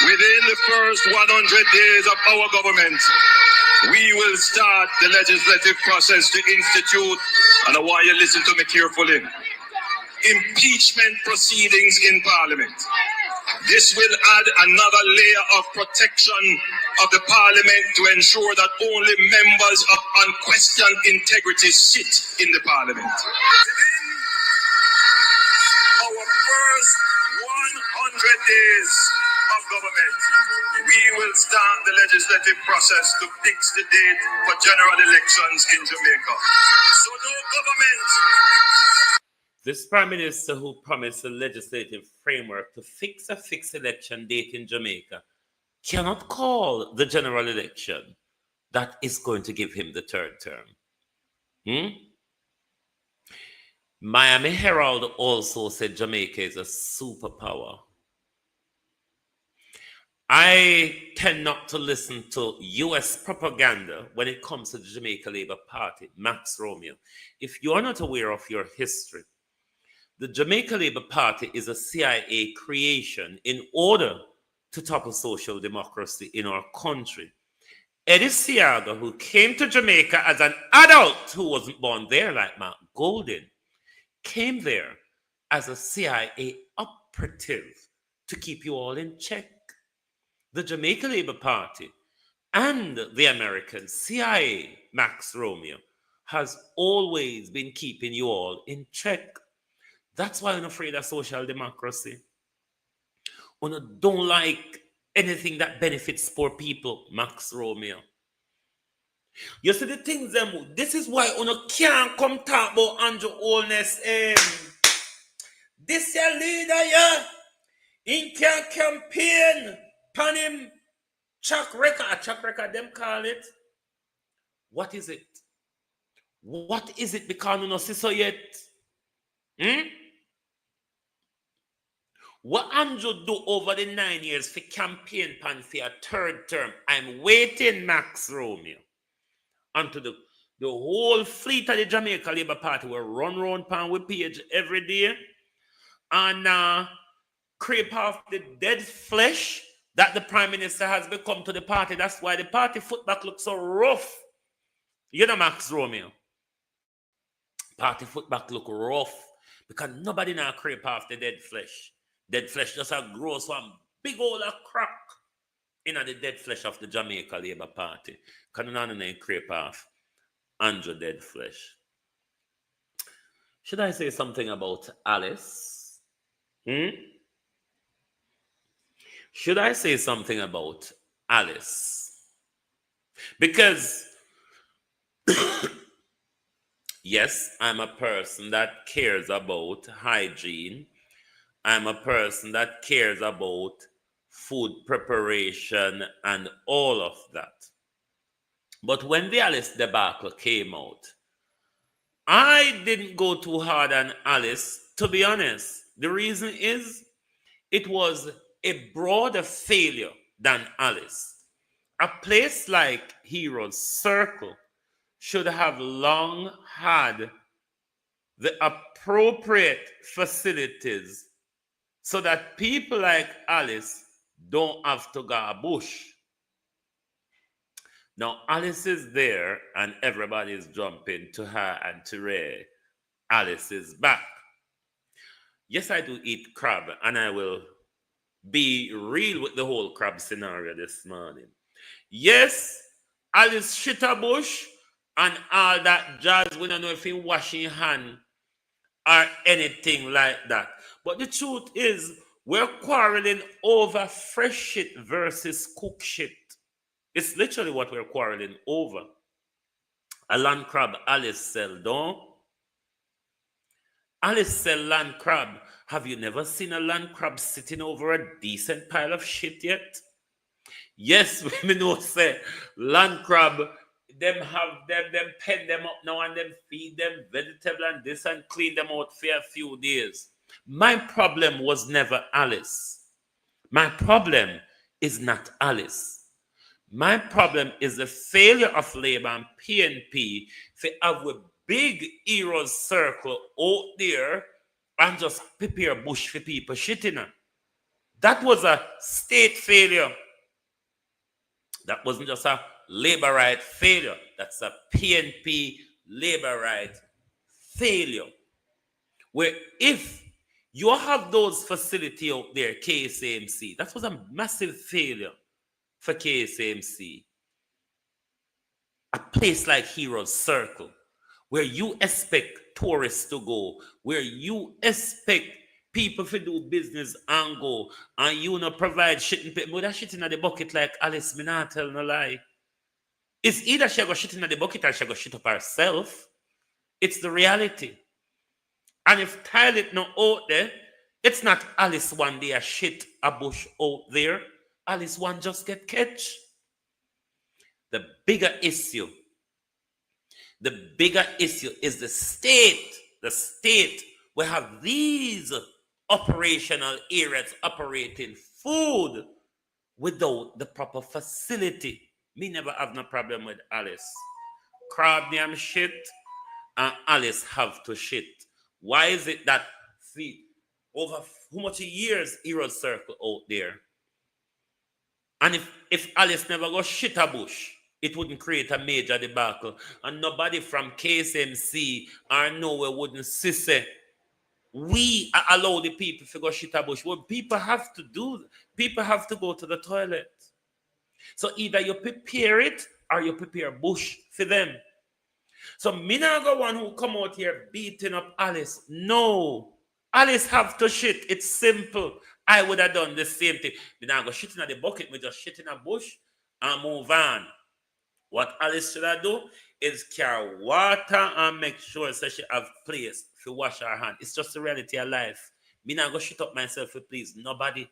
Within the first 100 days of our government, we will start the legislative process to institute, and I want you to listen to me carefully, impeachment proceedings in Parliament. This will add another layer of protection of the Parliament to ensure that only members of unquestioned integrity sit in the Parliament. Within our first 100 days of government, we will start the legislative process to fix the date for general elections in Jamaica. So no government. This Prime Minister who promised a legislative framework to fix a fixed election date in Jamaica cannot call the general election that is going to give him the third term. Miami Herald also said Jamaica is a superpower. I tend not to listen to US propaganda when it comes to the Jamaica Labour Party, Max Romeo. If you are not aware of your history, the Jamaica Labour Party is a CIA creation in order to topple social democracy in our country. Eddie Seaga, who came to Jamaica as an adult who wasn't born there like Mark Golden, came there as a CIA operative to keep you all in check. The Jamaica Labour Party and the American CIA, Max Romeo, has always been keeping you all in check. That's why I'm afraid of social democracy. I don't like anything that benefits poor people, Max Romeo. You see the things them. This is why you can't come talk about Andrew Holness. This your leader, yeah. He can campaign pan him track record, them call it. What is it? What is it? Because you don't see so yet. What Andrew do over the 9 years for campaign pan for a third term? I'm waiting, Max Romeo, until the whole fleet of the Jamaica Labour Party will run round pan with page every day and creep off the dead flesh that the Prime Minister has become to the party. That's why the party footback looks so rough. You know, Max Romeo. Party footback look rough because nobody now creep off the dead flesh. Dead flesh just a grow some big old crack in the dead flesh of the Jamaica Labour Party. Can none creep off Andrew dead flesh. Should I say something about Alice? Should I say something about Alice? Because yes, I'm a person that cares about hygiene. I'm a person that cares about food preparation and all of that. But when the Alice debacle came out, I didn't go too hard on Alice, to be honest. The reason is it was a broader failure than Alice. A place like Heroes Circle should have long had the appropriate facilities so that people like Alice don't have to go bush. Now, Alice is there and everybody is jumping to her and to Ray. Alice is back. Yes, I do eat crab and I will be real with the whole crab scenario this morning. Yes, Alice shit a bush and all that jazz. We don't know if he wash his hand or anything like that. But the truth is, we're quarreling over fresh shit versus cook shit. It's literally what we're quarreling over. A land crab Alice sell, don't? Alice sell land crab. Have you never seen a land crab sitting over a decent pile of shit yet? Yes, we know say land crab, them have them pen them up now and them feed them vegetable and this and clean them out for a few days. My problem was never Alice. My problem is not Alice. My problem is the failure of Labour and PNP to have a big heroes circle out there and just prepare bush for people shitting. That was a state failure. That wasn't just a Labour right failure. That's a PNP Labour right failure. Where if you have those facilities out there, KSAMC, that was a massive failure for KSAMC. A place like Heroes Circle, where you expect tourists to go, where you expect people to do business and go, and you not provide shit and people that shit in the bucket like Alice, me not tell no lie. It's either she go shit in the bucket or she go shit up herself. It's the reality. And if toilet not out there, it's not Alice one day a shit a bush out there. Alice one just get catch. The bigger issue is the state. The state will have these operational areas operating food without the proper facility. Me never have no problem with Alice. Crab name shit and Alice have to shit. Why is it that, see, over how much years Heroes Circle out there? And if Alice never go shit a bush, it wouldn't create a major debacle. And nobody from KSMC or nowhere wouldn't say, we allow the people to go shit a bush. What people have to do, people have to go to the toilet. So either you prepare it or you prepare bush for them. So me not go one who come out here beating up Alice. No. Alice have to shit. It's simple. I would have done the same thing. Me not go shit in the bucket, me just shit in a bush and move on. What Alice should have do is carry water and make sure that she have place to wash her hand. It's just the reality of life. Me not go shit up myself for please nobody.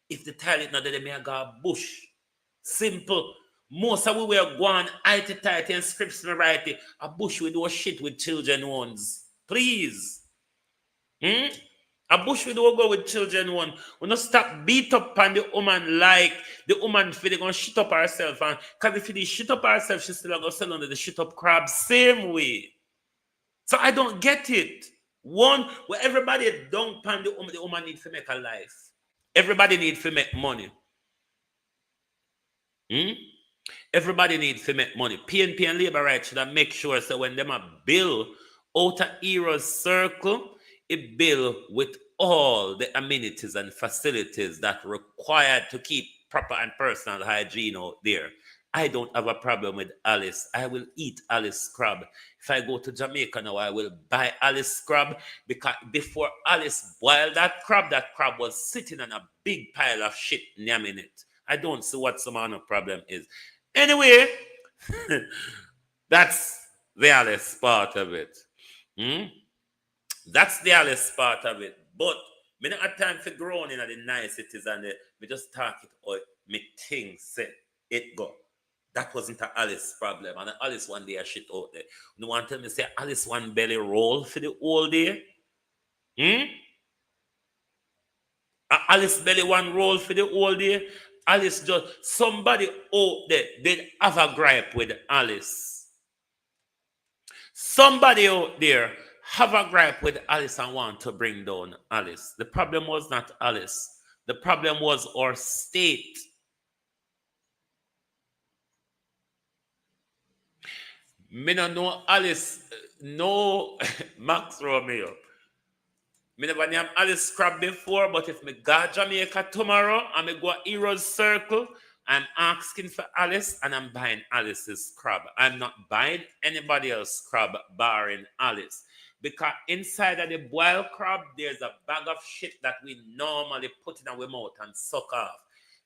If the toilet not there, me I go bush. Simple. Most of we were going IT and scripts and writing. A bush we do a shit with children ones. Please. A bush we do go with children one. We not stop beat up on the woman like the woman for they gonna shit up herself. And cause if they shit up herself, she still gonna sell under the shit up crab same way. So I don't get it. One where everybody don't pan the woman need to make a life. Everybody need to make money. Everybody needs to make money. PNP and Labour rights should make sure so when them a bill out of Heroes Circle, it bill with all the amenities and facilities that required to keep proper and personal hygiene out there. I don't have a problem with Alice. I will eat Alice crab. If I go to Jamaica now, I will buy Alice crab because before Alice boiled that crab was sitting on a big pile of shit yamming it. I don't see what some other problem is. Anyway, that's the Alice part of it. That's the Alice part of it. But me not have time for groaning at the niceties and me just talk it out. Me things say it go. That wasn't an Alice problem. And Alice one day I shit out there. You want to tell me say Alice one belly roll for the whole day? Alice belly one roll for the whole day? Alice just, somebody out there did have a gripe with Alice. Somebody out there have a gripe with Alice and want to bring down Alice. The problem was not Alice. The problem was our state. Me no know Alice, no Max Romeo. Me never name Alice crab before, but if me go Jamaica tomorrow and me go Heroes Circle I'm asking for Alice and I'm buying Alice's crab. I'm not buying anybody else's crab barring Alice. Because inside of the boiled crab, there's a bag of shit that we normally put in our mouth and suck off.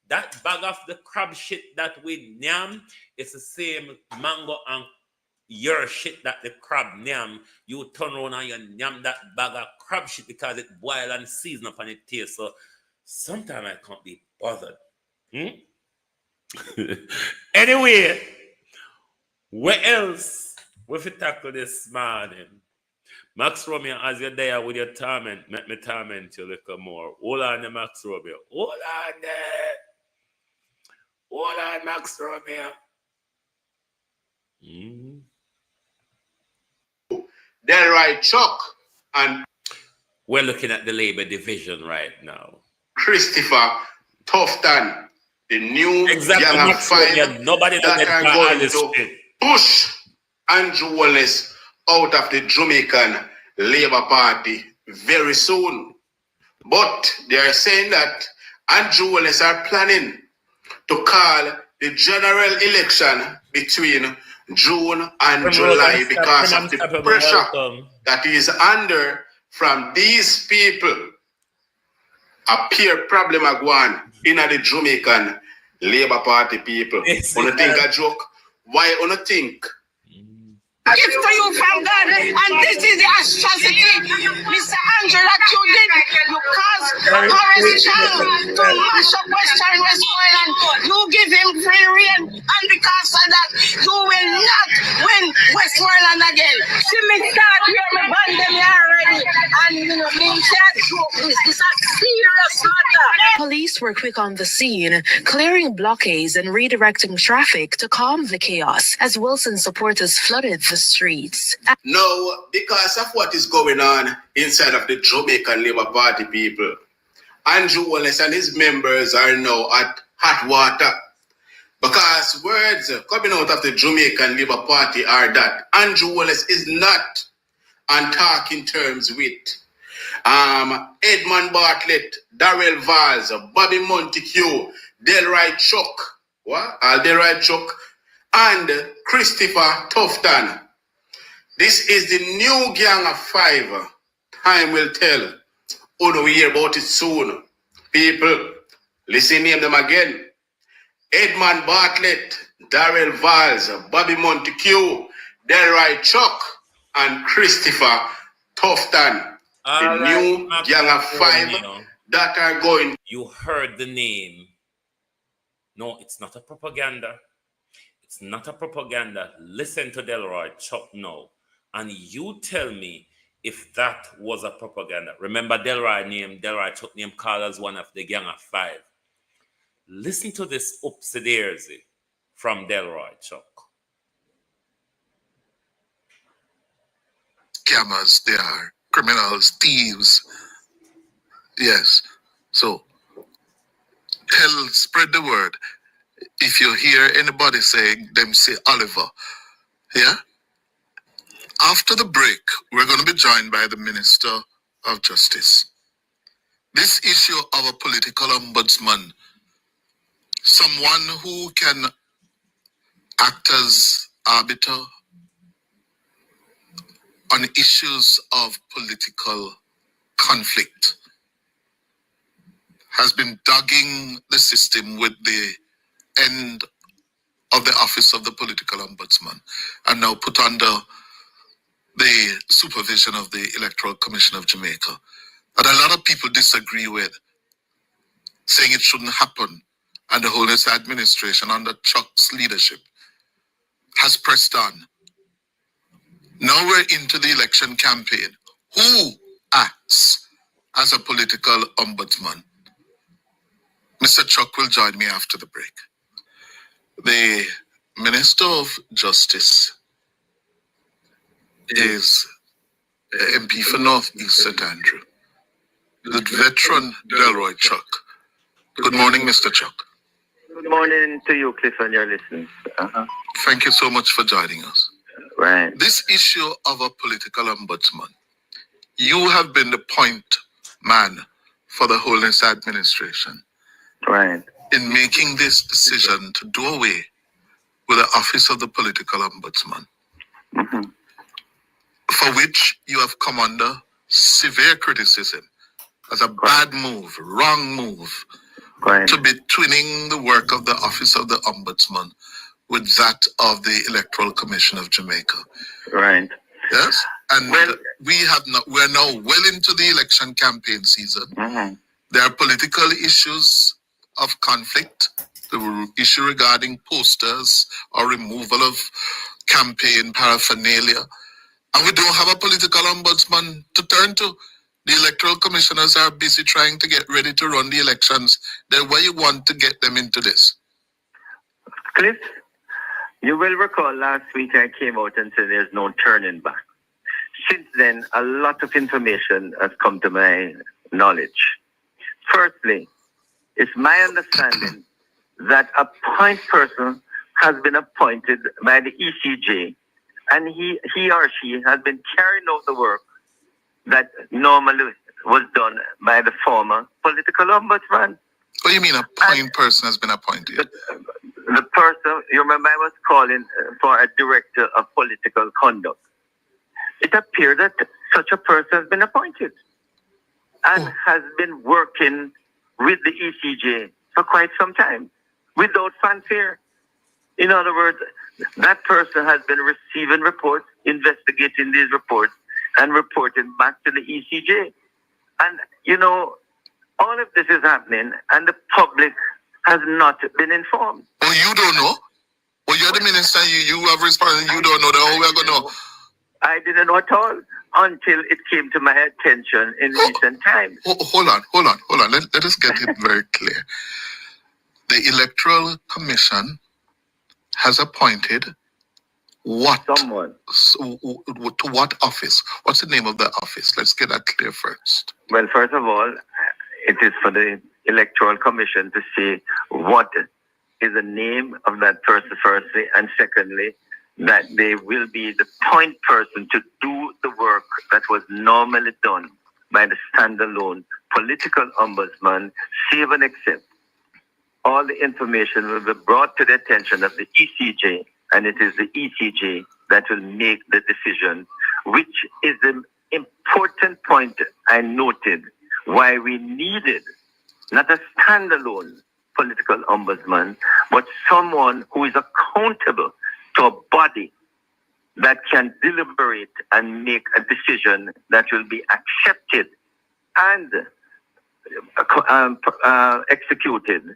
That bag of the crab shit that we yam is the same mango and your shit that the crab yam. You turn around and you yam that bag of crab shit because it boil and season up and it tastes. So sometimes I can't be bothered. Anyway, where else we fit tackle this morning? Max Romeo, as you're there with your torment, let me torment you a little more. Hold on, Max Romeo. Hold on there. Hold on, Max Romeo. Delroy Chuck and we're looking at the labor division right now. Christopher Tufton, the new gang of five nobody that are going to push Andrew Wallace out of the Jamaican Labour Party very soon. But they are saying that Andrew Wallace are planning to call the general election between June and July because of the pressure that is under from these people. A peer problem again in the Jamaican Labour Party people. Wanna think a joke? Why wanna think? Gift to you from God, and this is the atrocity, Mr. Andrew, that you did. You caused Horace Chang to mash up Western Westmoreland. You give him free rein, and because of that, you will not win Westmoreland again. See me start here, me ban them here already, and you know, me can't joke this. This is a serious matter. Police were quick on the scene, clearing blockades and redirecting traffic to calm the chaos as Wilson supporters flooded the streets. No, because of what is going on inside of the Jamaican Labour Party people, Andrew Wallace and his members are now at hot water. Because words coming out of the Jamaican Labour Party are that Andrew Wallace is not on talking terms with Edmund Bartlett, Darrell Valls, Bobby Montague, Delroy Chuck, Delroy Chuck, and Christopher Tufton. This is the new gang of five. Time will tell. We'll hear about it soon. People, listen to them again. Edmund Bartlett, Darrell Valls, Bobby Montague, Delroy Chuck, and Christopher Tufton. The new gang of five that are going. You heard the name. No, it's not a propaganda. It's not a propaganda. Listen to Delroy Chuck now. And you tell me if that was a propaganda. Remember Delroy Chuck name called as one of the gang of five. Listen to this upsy-daisy from Delroy Chuck. Scammers, they are criminals, thieves. Yes. So, tell, spread the word. If you hear anybody saying them, say Oliver. Yeah? After the break, we're going to be joined by the Minister of Justice. This issue of a political ombudsman, someone who can act as arbiter on issues of political conflict, has been dogging the system with the end of the office of the political ombudsman and now put under the supervision of the Electoral Commission of Jamaica, that a lot of people disagree with, saying it shouldn't happen, and the Holiness Administration under Chuck's leadership has pressed on. Now we're into the election campaign. Who acts as a political ombudsman? Mr. Chuck will join me after the break. The Minister of Justice is MP for North East St. Andrew, the veteran Delroy Chuck. Good morning, Mr. Chuck. Good morning to you, Cliff, and your listeners. Thank you so much for joining us. Right. This issue of a political ombudsman, you have been the point man for the Holiness Administration. Right. in making this decision to do away with the office of the political ombudsman, for which you have come under severe criticism as a bad move, wrong move, to be twinning the work of the office of the ombudsman with that of the Electoral Commission of Jamaica. Right. Yes, and we're now well into the election campaign season. There are political issues of conflict, the issue regarding posters or removal of campaign paraphernalia. And we don't have a political ombudsman to turn to. The electoral commissioners are busy trying to get ready to run the elections. Then why you want to get them into this? Cliff, you will recall last week I came out and said there's no turning back. Since then, a lot of information has come to my knowledge. Firstly, it's my understanding that a point person has been appointed by the ECJ, and he or she has been carrying out the work that normally was done by the former political ombudsman. What do you mean a point person has been appointed? The person, you remember I was calling for a director of political conduct. It appeared that such a person has been appointed and has been working with the ECJ for quite some time without fanfare. In other words, that person has been receiving reports, investigating these reports, and reporting back to the ECJ. And, you know, all of this is happening, and the public has not been informed. Oh, you don't know? Well, you're the minister, you have responded, you don't know the whole we're going to know. I didn't know at all until it came to my attention in recent times. Hold on. Let us get it very clear. The Electoral Commission has appointed what? Someone. To what office? What's the name of the office? Let's get that clear first. Well, first of all, it is for the Electoral Commission to see what is the name of that person, firstly, and secondly, that they will be the point person to do the work that was normally done by the standalone political ombudsman, save and except. All the information will be brought to the attention of the ECJ, and it is the ECJ that will make the decision, which is the important point I noted why we needed not a standalone political ombudsman, but someone who is accountable to a body that can deliberate and make a decision that will be accepted and executed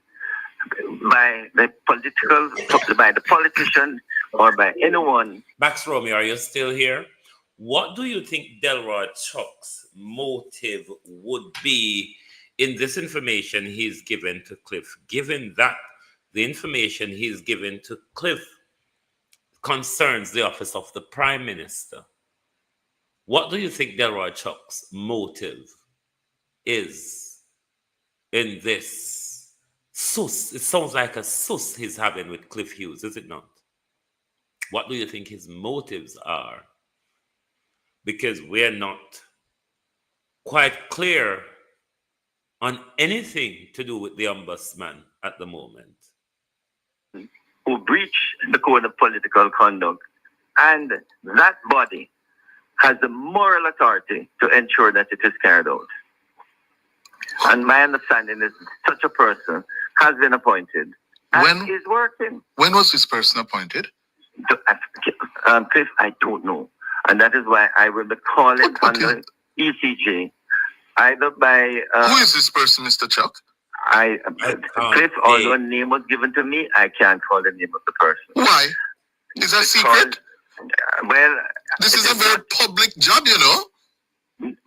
by the politician or by anyone. Max Romeo, are you still here? What do you think Delroy Chuck's motive would be in this information he's given to Cliff, given that the information he's given to Cliff concerns the office of the Prime Minister? What do you think Delroy Chuck's motive is in this sus? It sounds like a sus he's having with Cliff Hughes, is it not? What do you think his motives are? Because we're not quite clear on anything to do with the ombudsman at the moment. Who breach the code of political conduct, and that body has the moral authority to ensure that it is carried out. And my understanding is such a person has been appointed and is working. When was this person appointed? Cliff, I don't know. And that is why I will be calling on the ECJ, either by... who is this person, Mr. Chuck? Cliff, although a name was given to me, I can't call the name of the person. Why? Is that secret? Well... This is a very public job, you know.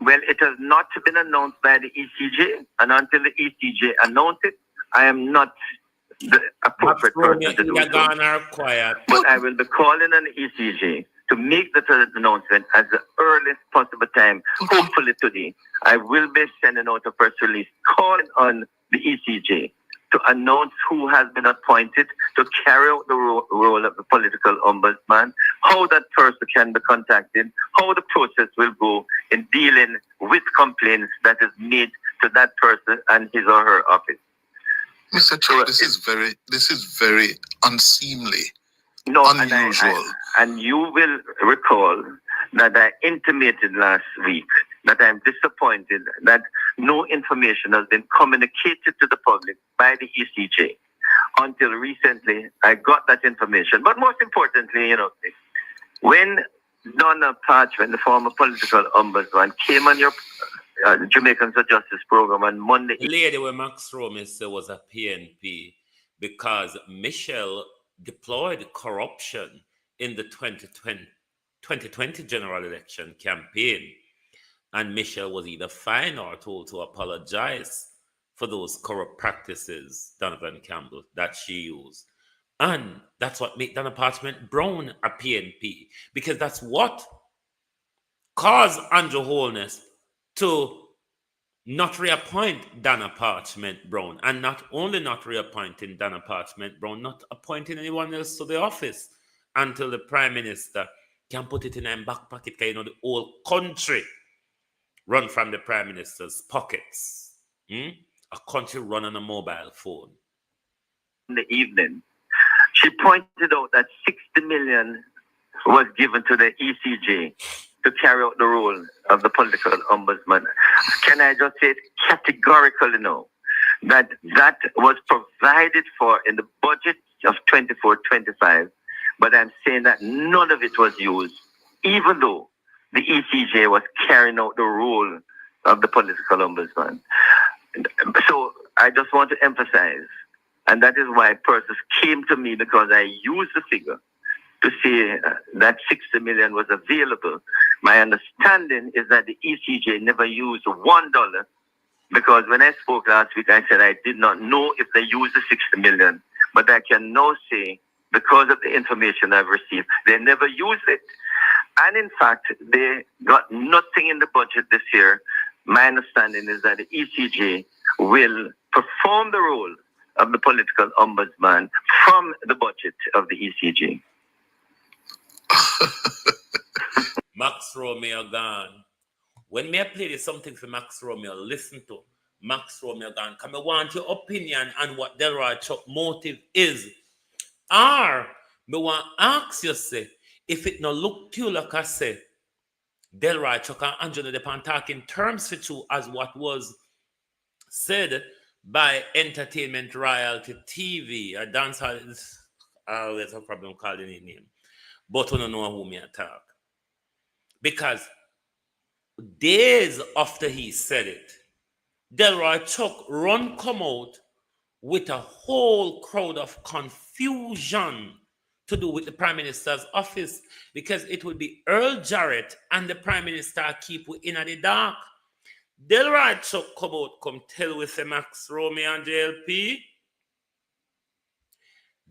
Well, it has not been announced by the ECJ, and until the ECJ announced it, I am not the appropriate person to do so. But I will be calling on the ECJ to make the announcement at the earliest possible time, hopefully today. I will be sending out a press release calling on the ECJ to announce who has been appointed to carry out the role of the political ombudsman, how that person can be contacted, how the process will go in dealing with complaints that is made to that person and his or her office. Mr. Chair, this is very unseemly. No, unusual. And you will recall that I intimated last week that I'm disappointed that no information has been communicated to the public by the ECJ. Until recently, I got that information. But most importantly, when Donna Parchment, the former political ombudsman, came on your Jamaicans for Justice program on Monday. The lady where Max Rome said was a PNP because Michelle deployed corruption in the 2020 general election campaign. And Michelle was either fined or told to apologize for those corrupt practices, Donovan Campbell, that she used. And that's what made Donna Parchment Brown a PNP, because that's what caused Andrew Holness to not reappoint Donna Parchment Brown, and not only not reappointing Donna Parchment Brown, not appointing anyone else to the office until the Prime Minister can put it in a back pocket, because the whole country run from the Prime Minister's pockets. A country run on a mobile phone. In the evening, she pointed out that 60 million was given to the ECJ to carry out the role of the political ombudsman. Can I just say it categorically now that was provided for in the budget of 24-25, but I'm saying that none of it was used, even though the ECJ was carrying out the role of the political ombudsman. So I just want to emphasize, and that is why persons came to me, because I used the figure to say that 60 million was available. My understanding is that the ECJ never used $1, because when I spoke last week, I said I did not know if they used the 60 million. But I can now say, because of the information I've received, they never used it. And in fact, they got nothing in the budget this year. My understanding is that the ECJ will perform the role of the political ombudsman from the budget of the ECJ. Max Romeo gone. When me play this something for Max Romeo, listen to Max Romeo gone. Come, I want your opinion on what Delroy Chuck motive is. Or me want ask you, say, if it no look to you like I say, Delroy Chuck and Angela Depan talk in terms for you as what was said by Entertainment Royalty TV, a dancer. I always have a problem calling his name, but we don't know who me attack. Because days after he said it, Delroy Chuck come out with a whole crowd of confusion to do with the Prime Minister's office, because it would be Earl Jarrett and the Prime Minister keep we in the dark. Delroy Chuck come out, come tell with the Max Romeo and JLP.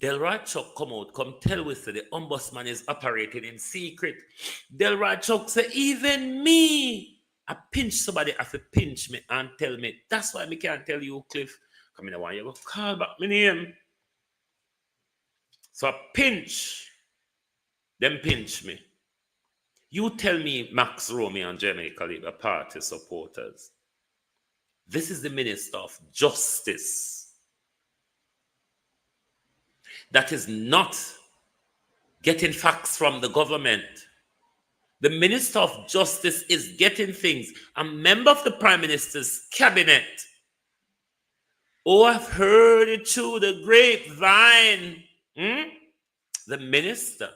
Delroy Chuck come out, come tell with the ombudsman is operating in secret. Delroy Chuck say, even me, I pinch somebody have to pinch me and tell me. That's why I can't tell you, Cliff. Come in, I want you to call back my name. So I pinch. Them pinch me. You tell me, Max Romeo and Jamaica Labour Party supporters, this is the Minister of Justice that is not getting facts from the government. The Minister of Justice is getting things. A member of the Prime Minister's cabinet. Oh, I've heard it through the grapevine. The minister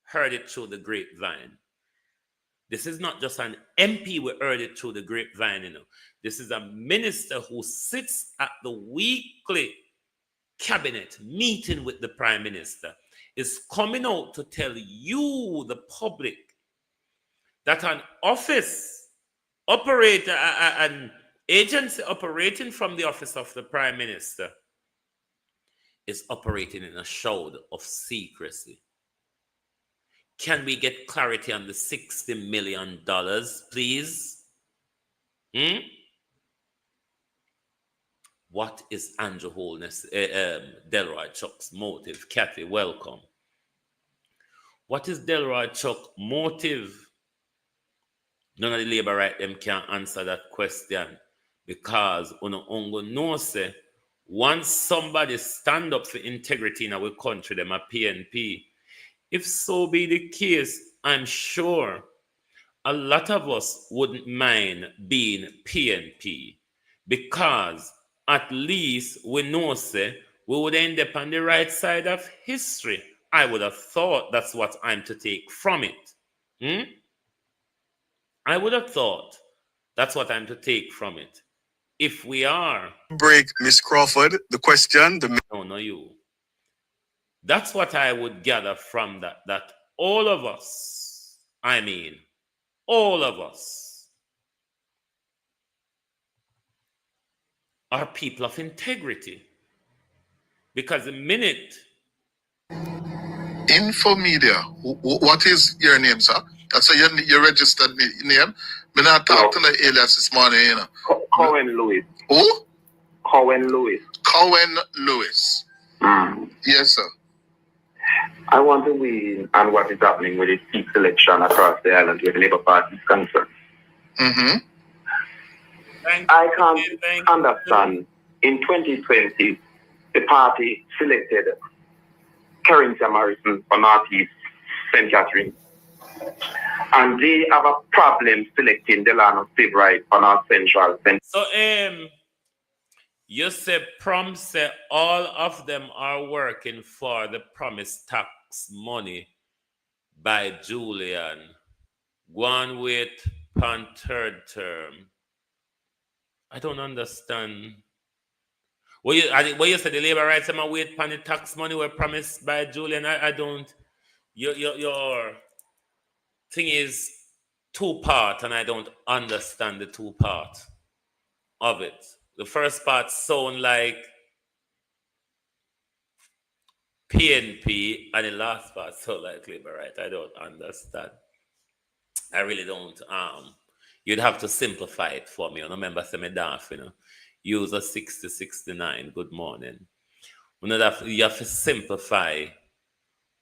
heard it through the grapevine. This is not just an MP who heard it through the grapevine, This is a minister who sits at the weekly cabinet meeting with the Prime Minister, is coming out to tell you, the public, that an office operator, an agency operating from the office of the Prime Minister is operating in a shroud of secrecy. Can we get clarity on the $60 million, please? What is Andrew Holness, Delroy Chuck's motive? Kathy, welcome. What is Delroy Chuck's motive? None of the labor right them can answer that question, because uno ongo know say once somebody stand up for integrity in our country, them a PNP. If so be the case, I'm sure a lot of us wouldn't mind being PNP, because at least we know, say, we would end up on the right side of history. I would have thought that's what I'm to take from it. I would have thought that's what I'm to take from it. If we are... Break, Miss Crawford, the question... No, you. That's what I would gather from that all of us, all of us, are people of integrity. Because the minute... Infomedia, what is your name, sir? That's your registered name. Me not talk to the alias this morning, you know. Cohen Lewis. Who? Cohen Lewis. Cohen Lewis. Yes, sir. I want to win on what is happening with the seat selection across the island where the Labour Party is concerned. I can't understand. In 2020, the party selected Carrington Morrison for Northeast St. Catherine. And they have a problem selecting Delano Sebright for North Central. So, you say say all of them are working for the promised tax money by Julian. Go on with on third term. I don't understand. What you said the labor rights am wait upon the tax money were promised by Julian. I don't. Your thing is two-part, and I don't understand the two-part of it. The first part sound like PNP, and the last part sound like labor right. I don't understand. I really don't. You'd have to simplify it for me. I remember saying me daft, user 6069. Good morning. You have to simplify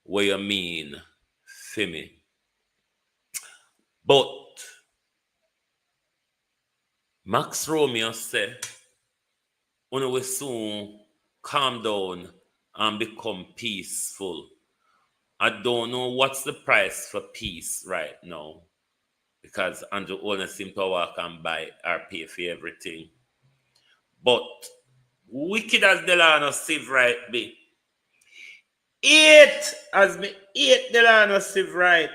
what you mean for me. But Max Romeo said, we will soon calm down and become peaceful. I don't know what's the price for peace right now, because Andrew only seems to walk and buy or pay for everything. But wicked as Delano Sebright be, Delano Sebright,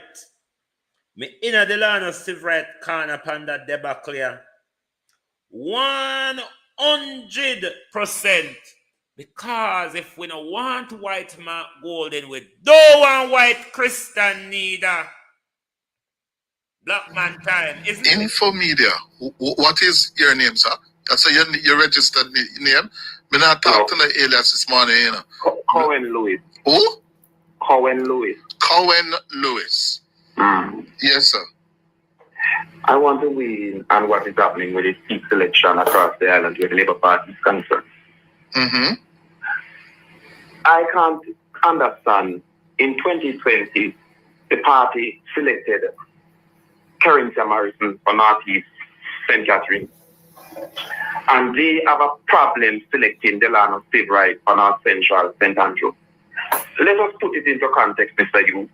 me in a Delano Sebright corner upon that debacle here. 100%. Because if we don't want white man golden, we don't want white Christian neither. Black man time, isn't it? Infomedia, what is your name, sir? That's your registered name. Me not talk to the alias this morning, you know. Cohen Lewis. Who? Cohen Lewis. Cohen Lewis. Yes, sir. I want to win on what is happening with the seat selection across the island where the Labour Party is concerned. I can't understand. In 2020, the party selected Carrington Morrison for Northeast St. Catherine. And they have a problem selecting Delano Sebright for North Central St. Andrew. Let us put it into context, Mr. Yu.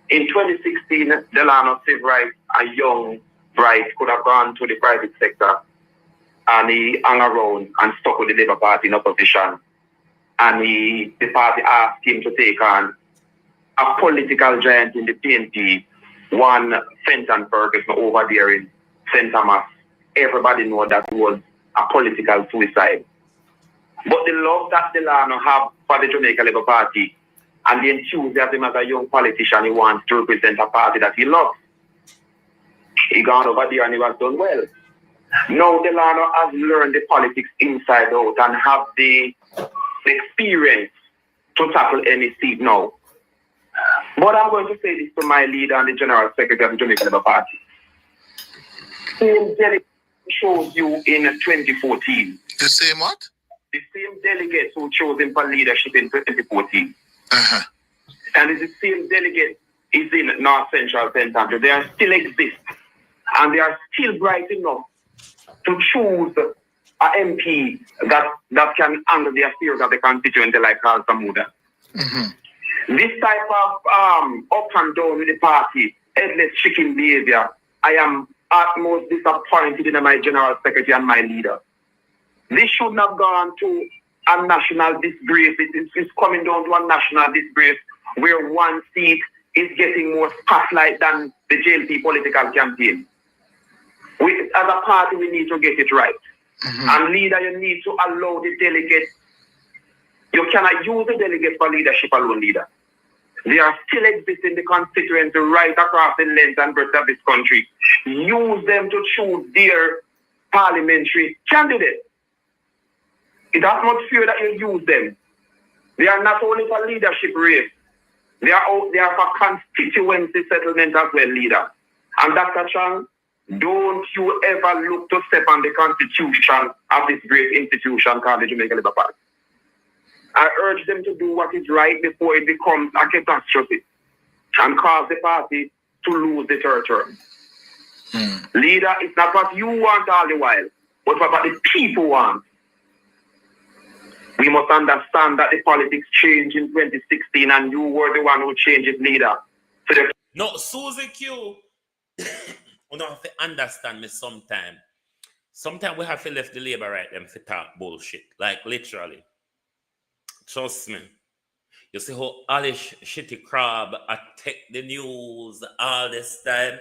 In 2016, Delano Sebright, a young bright, could have gone to the private sector, and he hung around and stuck with the Labour Party in opposition. And the party asked him to take on a political giant in the PNP, one Fenton Ferguson over there in St. Thomas. Everybody know that was a political suicide. But the love that Delano have for the Jamaica Labour Party and the enthusiasm as a young politician, he wants to represent a party that he loves. He gone over there and he was done well. Now Delano has learned the politics inside out and have the experience to tackle any seat now. But I'm going to say this to my leader and the General Secretary of the Jamaica Labour Party. Same delegate chose you in 2014. The same what? The same delegates who chose him for leadership in 2014. And it's the same delegate is in North Central St. Andrew. They are still exist. And they are still bright enough to choose MP that can handle the affairs of the constituency like Carl Samuda. This type of up and down with the party, headless chicken behavior, I am utmost disappointed in my General Secretary and my leader. This shouldn't have gone to a national disgrace. It's coming down to a national disgrace where one seat is getting more spotlight than the JLP political campaign. As a party, we need to get it right. And leader, you need to allow the delegates. You cannot use the delegates for leadership alone, leader. They are still existing in the constituency right across the length and breadth of this country. Use them to choose their parliamentary candidate. It has not fear that you use them. They are not only for leadership race, they are for constituency settlement as well, leader. And Dr. Chang, don't you ever look to step on the constitution of this great institution called the Jamaica Labour Party. I urge them to do what is right before it becomes a catastrophe and cause the party to lose the third term. Leader, it's not what you want all the while, but what the people want. We must understand that the politics changed in 2016 and you were the one who changed it, leader. No, Susie Q, you don't have to understand me sometime. Sometimes we have to left the labor right them to talk bullshit. Like literally. Trust me. You see how Alish Shitty Crab attack the news all this time.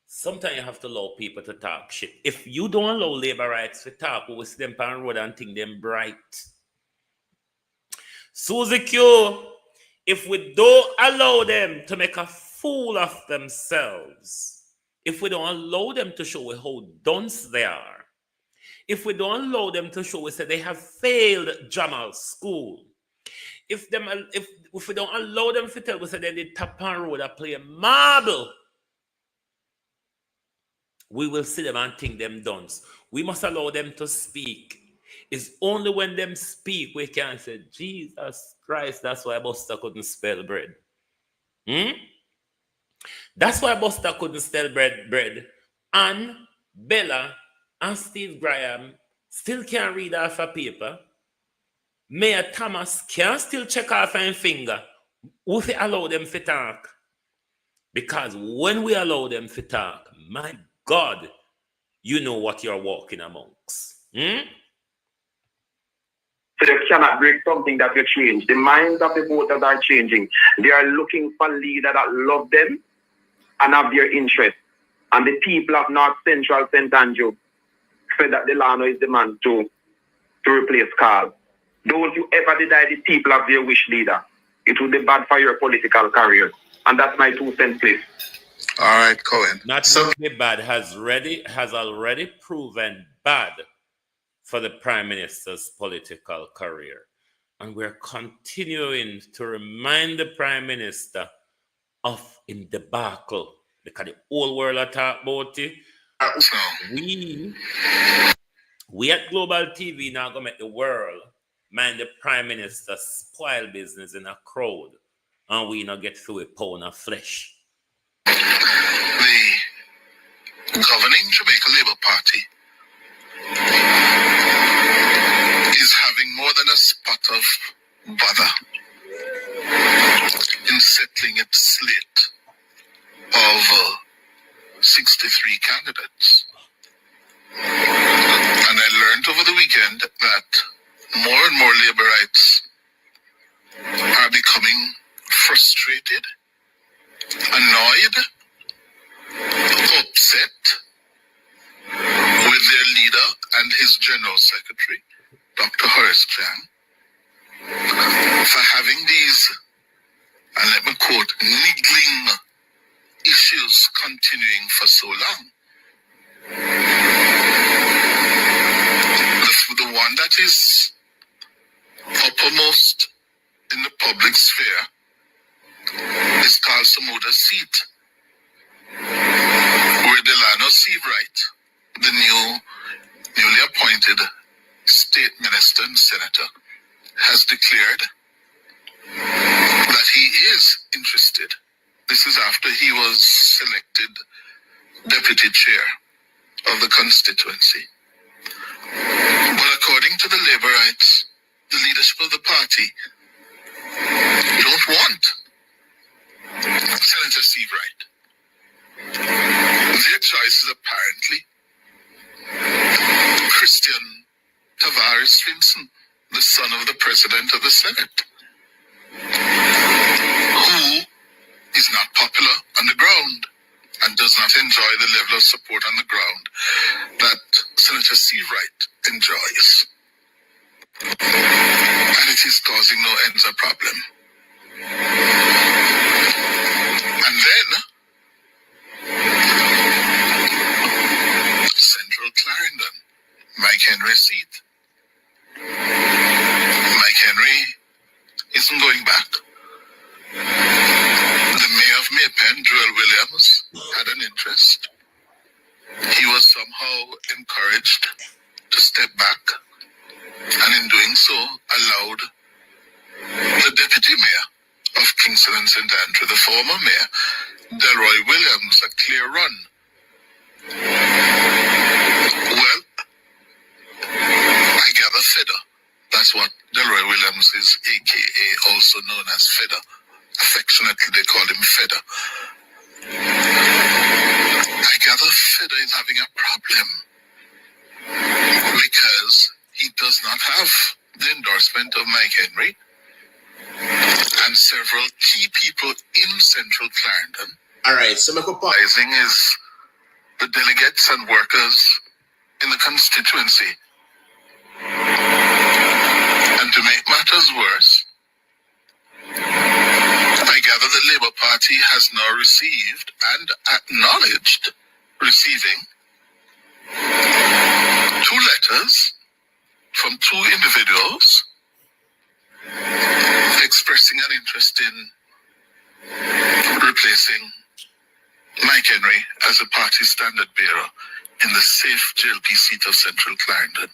Sometimes you have to allow people to talk shit. If you don't allow labor rights to talk, we will see them on the road and think them bright. Susie Q, if we don't allow them to make a fool of themselves, if we don't allow them to show how dunce they are, if we don't allow them to show we say they have failed Jamal school, if we don't allow them to tell we say they did tap on road and play marble, we will see them and think them dunce. We must allow them to speak. It's only when them speak we can say, Jesus Christ, that's why Buster couldn't spell bread. That's why Buster couldn't spell bread. And Bella and Steve Graham still can't read off a paper. Mayor Thomas can still check off a finger. We allow them to talk. Because when we allow them to talk, my God, you know what you're walking amongst. So they cannot break something that you change. The minds of the voters are changing. They are looking for leaders that love them and have their interests. And the people of North Central St. Andrew said that Delano is the man to replace Carl. Don't you ever deny the people of their wish, leader. It will be bad for your political career. And that's my 2 cents, please. All right, Cohen. Not only bad, has already proven bad for the Prime Minister's political career. And we're continuing to remind the Prime Minister of in debacle. Because the whole world are talking about it. We at Global TV now going to make the world mind the Prime Minister spoil business in a crowd. And we not get through a pound of flesh. The governing Jamaica Labour Party is having more than a spot of bother in settling its slate of 63 candidates. And I learned over the weekend that more and more laborites are becoming frustrated, annoyed, upset with their leader and his general secretary, Dr. Horace Chan, for having these, and let me quote, niggling issues continuing for so long. The one that is uppermost in the public sphere is Carl Samuda's seat, where Delano Seabright, the newly appointed state minister and senator, has declared that he is interested. This is after he was selected deputy chair of the constituency. But according to the Labourites, the leadership of the party don't want Senator Steve Wright. Their choice is apparently Christian Tavares Finson, the son of the President of the Senate, who is not popular on the ground and does not enjoy the level of support on the ground that Senator Steve Wright enjoys. And it is causing no ends of problem. And then, Central Clarendon, Mike Henry's seat. Mike Henry isn't going back. The mayor of Maypen, Joel Williams, had an interest. He was somehow encouraged to step back, and in doing so, allowed the deputy mayor of Kingston and St. Andrew, the former mayor, Delroy Williams, a clear run. Well, I gather Feder. That's what Delroy Williams is, a.k.a. also known as Feder. Affectionately, they call him Feder. I gather Feder is having a problem because he does not have the endorsement of Mike Henry and several key people in Central Clarendon. All right, so Rising is the delegates and workers in the constituency. And to make matters worse, I gather the Labour Party has now received and acknowledged receiving 2 letters from 2 individuals expressing an interest in replacing Mike Henry as a party standard bearer in the safe JLP seat of Central Clarendon.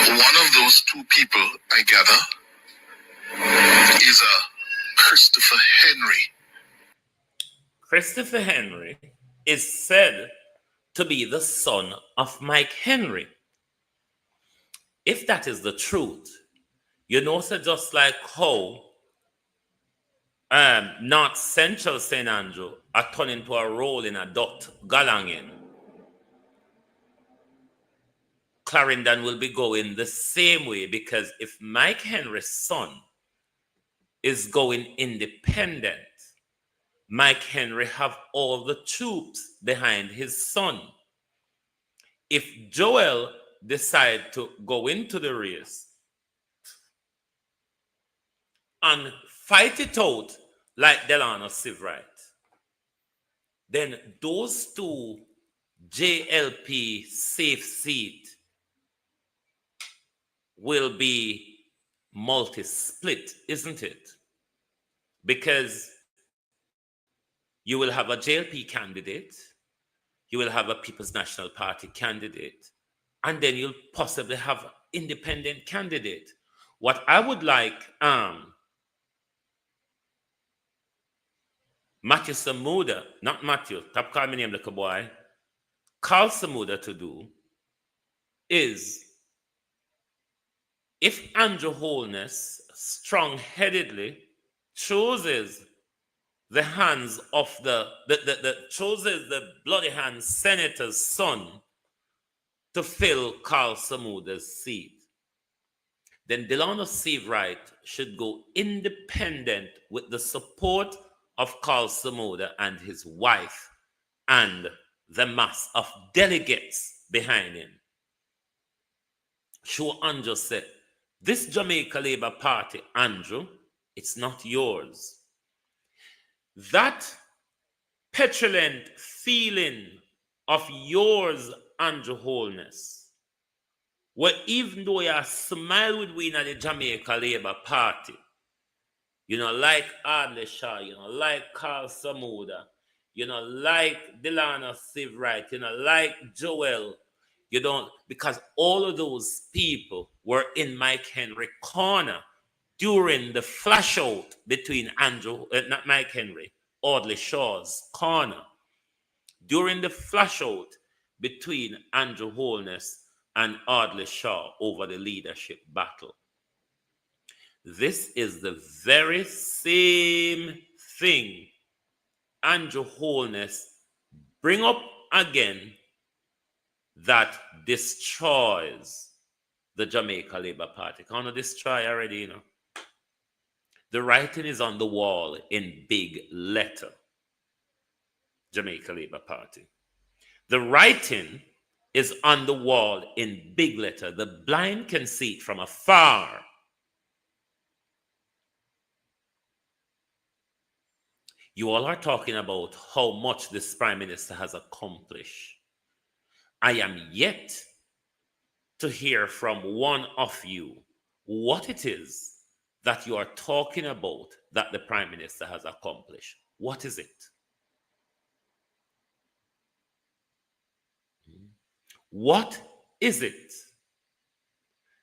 One of those 2 people, I gather, is a Christopher Henry. Christopher Henry is said to be the son of Mike Henry. If that is the truth, you know, so just like how North Central St. Andrew are turning into a role in a dot galangin, Clarendon will be going the same way, because if Mike Henry's son is going independent, Mike Henry have all the troops behind his son. If Joel decide to go into the race and fight it out like Delano Sivright, then those 2 JLP safe seat will be multi-split, isn't it? Because you will have a JLP candidate, you will have a People's National Party candidate, and then you'll possibly have an independent candidate. What I would like Matthew Samuda, not Matthew, stop calling me name like a boy, Carl Samuda to do is, if Andrew Holness strong-headedly chooses the hands of chooses the bloody hand senator's son to fill Carl Samuda's seat, then Delano Seavright should go independent with the support of Carl Samuda and his wife and the mass of delegates behind him. Sure, Andrew said, this Jamaica Labour Party, Andrew, it's not yours. That petulant feeling of yours, Andrew Holness, where even though you smile with we in the Jamaica Labour Party, you know, like Adley Shaw, you know, like Carl Samuda, you know, like Delano Sivright, you know, like Joel, you don't, because all of those people were in Mike Henry corner during the flash out between not Mike Henry, Audley Shaw's corner. During the flash out between Andrew Holness and Audley Shaw over the leadership battle. This is the very same thing Andrew Holness bring up again that destroys the Jamaica Labour Party. Can't destroy already, you know. The writing is on the wall in big letter. Jamaica Labour Party. The writing is on the wall in big letter. The blind can see it from afar. You all are talking about how much this Prime Minister has accomplished. I am yet to hear from one of you what it is that you are talking about that the Prime Minister has accomplished. What is it? What is it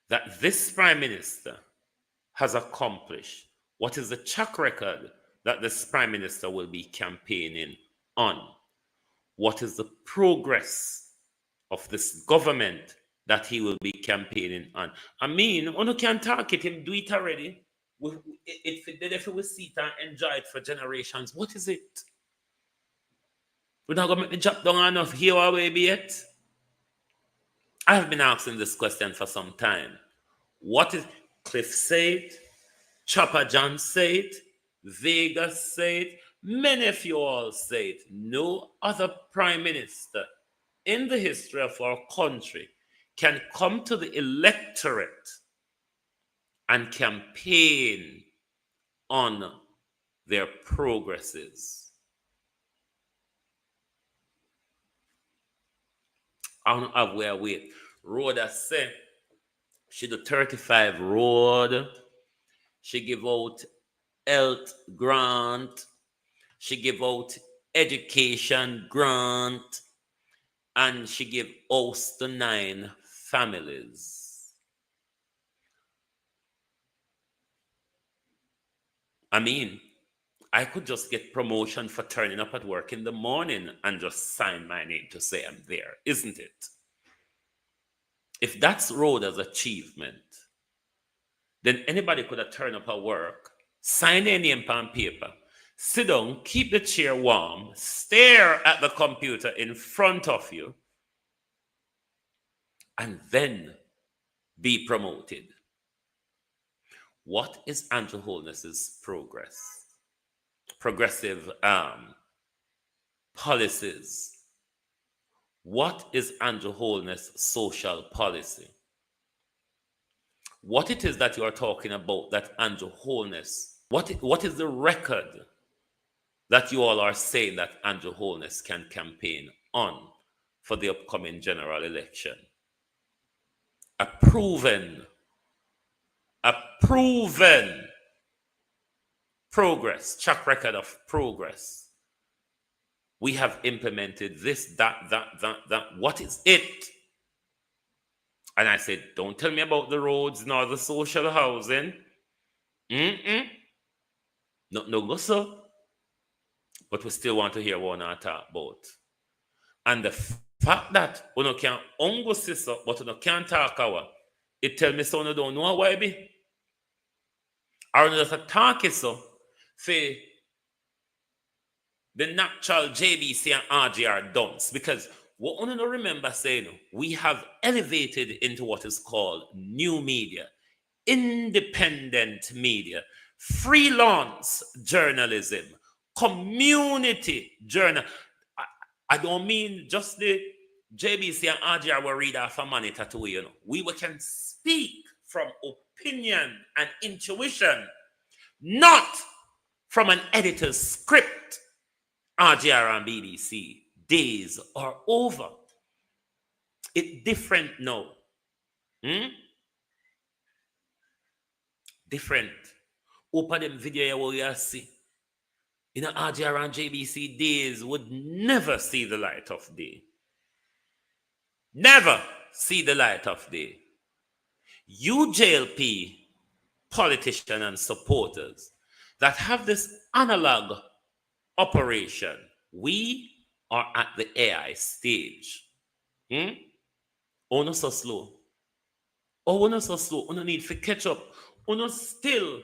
that this Prime Minister has accomplished? What is the track record that this Prime Minister will be campaigning on? What is the progress of this government that he will be campaigning on? I mean, you can talk it, him do it already. If we see it and enjoy it for generations, what is it? We're not going to make the job down enough here or maybe yet. I have been asking this question for some time. What is Cliff said? Chopper John said? Vegas said? Many of you all said. No other Prime Minister in the history of our country can come to the electorate and campaign on their progresses. I don't have where wait. Road has said she do 35 road. She give out health grant. She give out education grant. And she give house to 9 families. I mean, I could just get promotion for turning up at work in the morning and just sign my name to say I'm there, isn't it? If that's Rhoda's achievement, then anybody could have turned up at work, sign their name on paper, sit down, keep the chair warm, stare at the computer in front of you, and then be promoted. What is Andrew Holness's progressive policies? What is Andrew Holness' social policy? What it is that you are talking about that Andrew Holness, what is the record that you all are saying that Andrew Holness can campaign on for the upcoming general election? A proven progress, track record of progress. We have implemented this, that. What is it? And I said, don't tell me about the roads nor the social housing. No, go so. But we still want to hear what I talk about. And the fact that we can ongo sister, but we can't talk our, it tell me so you don't know why be. Or just a talk so for the natural JBC and RGR dumps. Because what I don't remember saying, we have elevated into what is called new media, independent media, freelance journalism, community journal. I don't mean just the JBC and RGR will read off a monitor to you know. We can speak from opinion and intuition, not from an editor's script. RGR and BBC days are over. It's different now. Different. Open them video where you see. You know, RGR and JBC days would never see the light of day. Never see the light of day. You JLP politicians and supporters that have this analog operation, we are at the AI stage. Oh, not so slow. Oh, not so slow. Oh, no need to catch up. Oh, no still.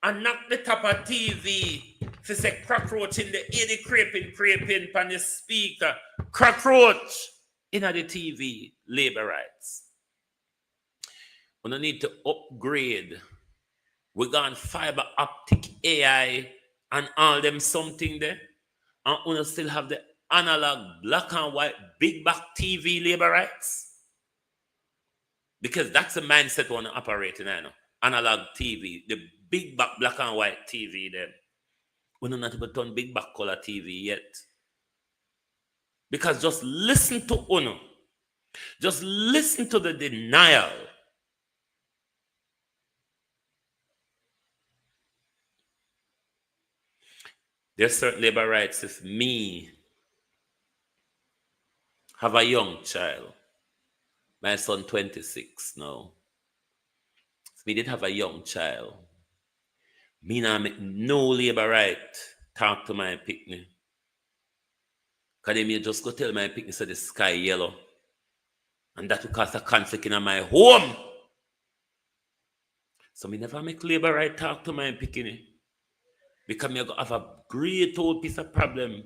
And knock the top of TV. To say cockroach in the ear, the creeping pan the speaker. Cockroach in the TV. Labor rights. We don't need to upgrade. We got fiber optic AI and all them something there. And we still have the analog black and white big back TV labor rights. Because that's the mindset we want to operate in, I know. Analog TV, the big back black and white TV then. We don't not even done big back color TV yet. Because just listen to Uno. Just listen to the denial. There's certain labor rights if me have a young child. My son 26 now. If me did have a young child, me now make no labor right talk to my picnic. Because they may just go tell my picnic so the sky yellow. And that will cause a conflict in my home. So me never make labor right talk to my picnic. Because me go have a great old piece of problem.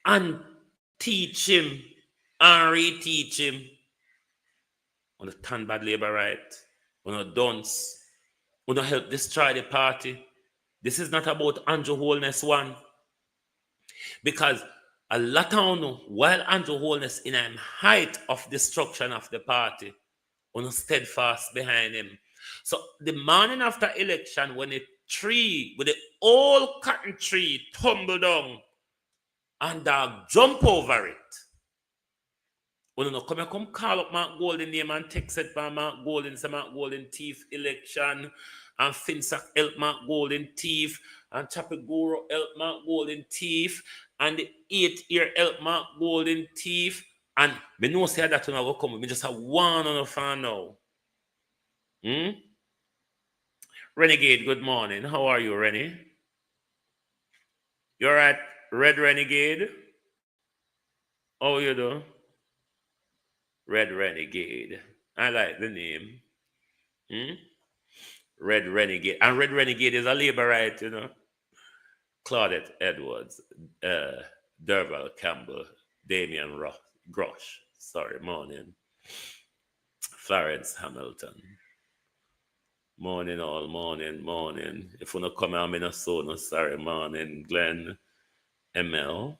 And teach him and reteach him. On the turn bad labor right. On the dunce. On the help destroy the party. This is not about Andrew Holness one. Because a lot of you, while Andrew Holness in a height of destruction of the party, on steadfast behind him. So the morning after election, when the tree, with the old cotton tree tumble down, and dog jump over it. When you come call up Mark Golden name and text it by Mark Golden, say Mark Golden thief election, and Finsack help Mark Golden thief, and Chapigoro help Mark Golden thief, and the 8th year help Mark Golden thief, and me know say that when I will come, me just have one on the fan now. Renegade, good morning. How are you, Rennie? You're at Red Renegade? How you do? Red Renegade. I like the name. Red Renegade. And Red Renegade is a labor right, you know. Claudette Edwards, Derval Campbell, Damian Grosh. Sorry, morning. Florence Hamilton. Morning all, morning. If you don't come out, I'm so no sorry, morning. Glenn, ML,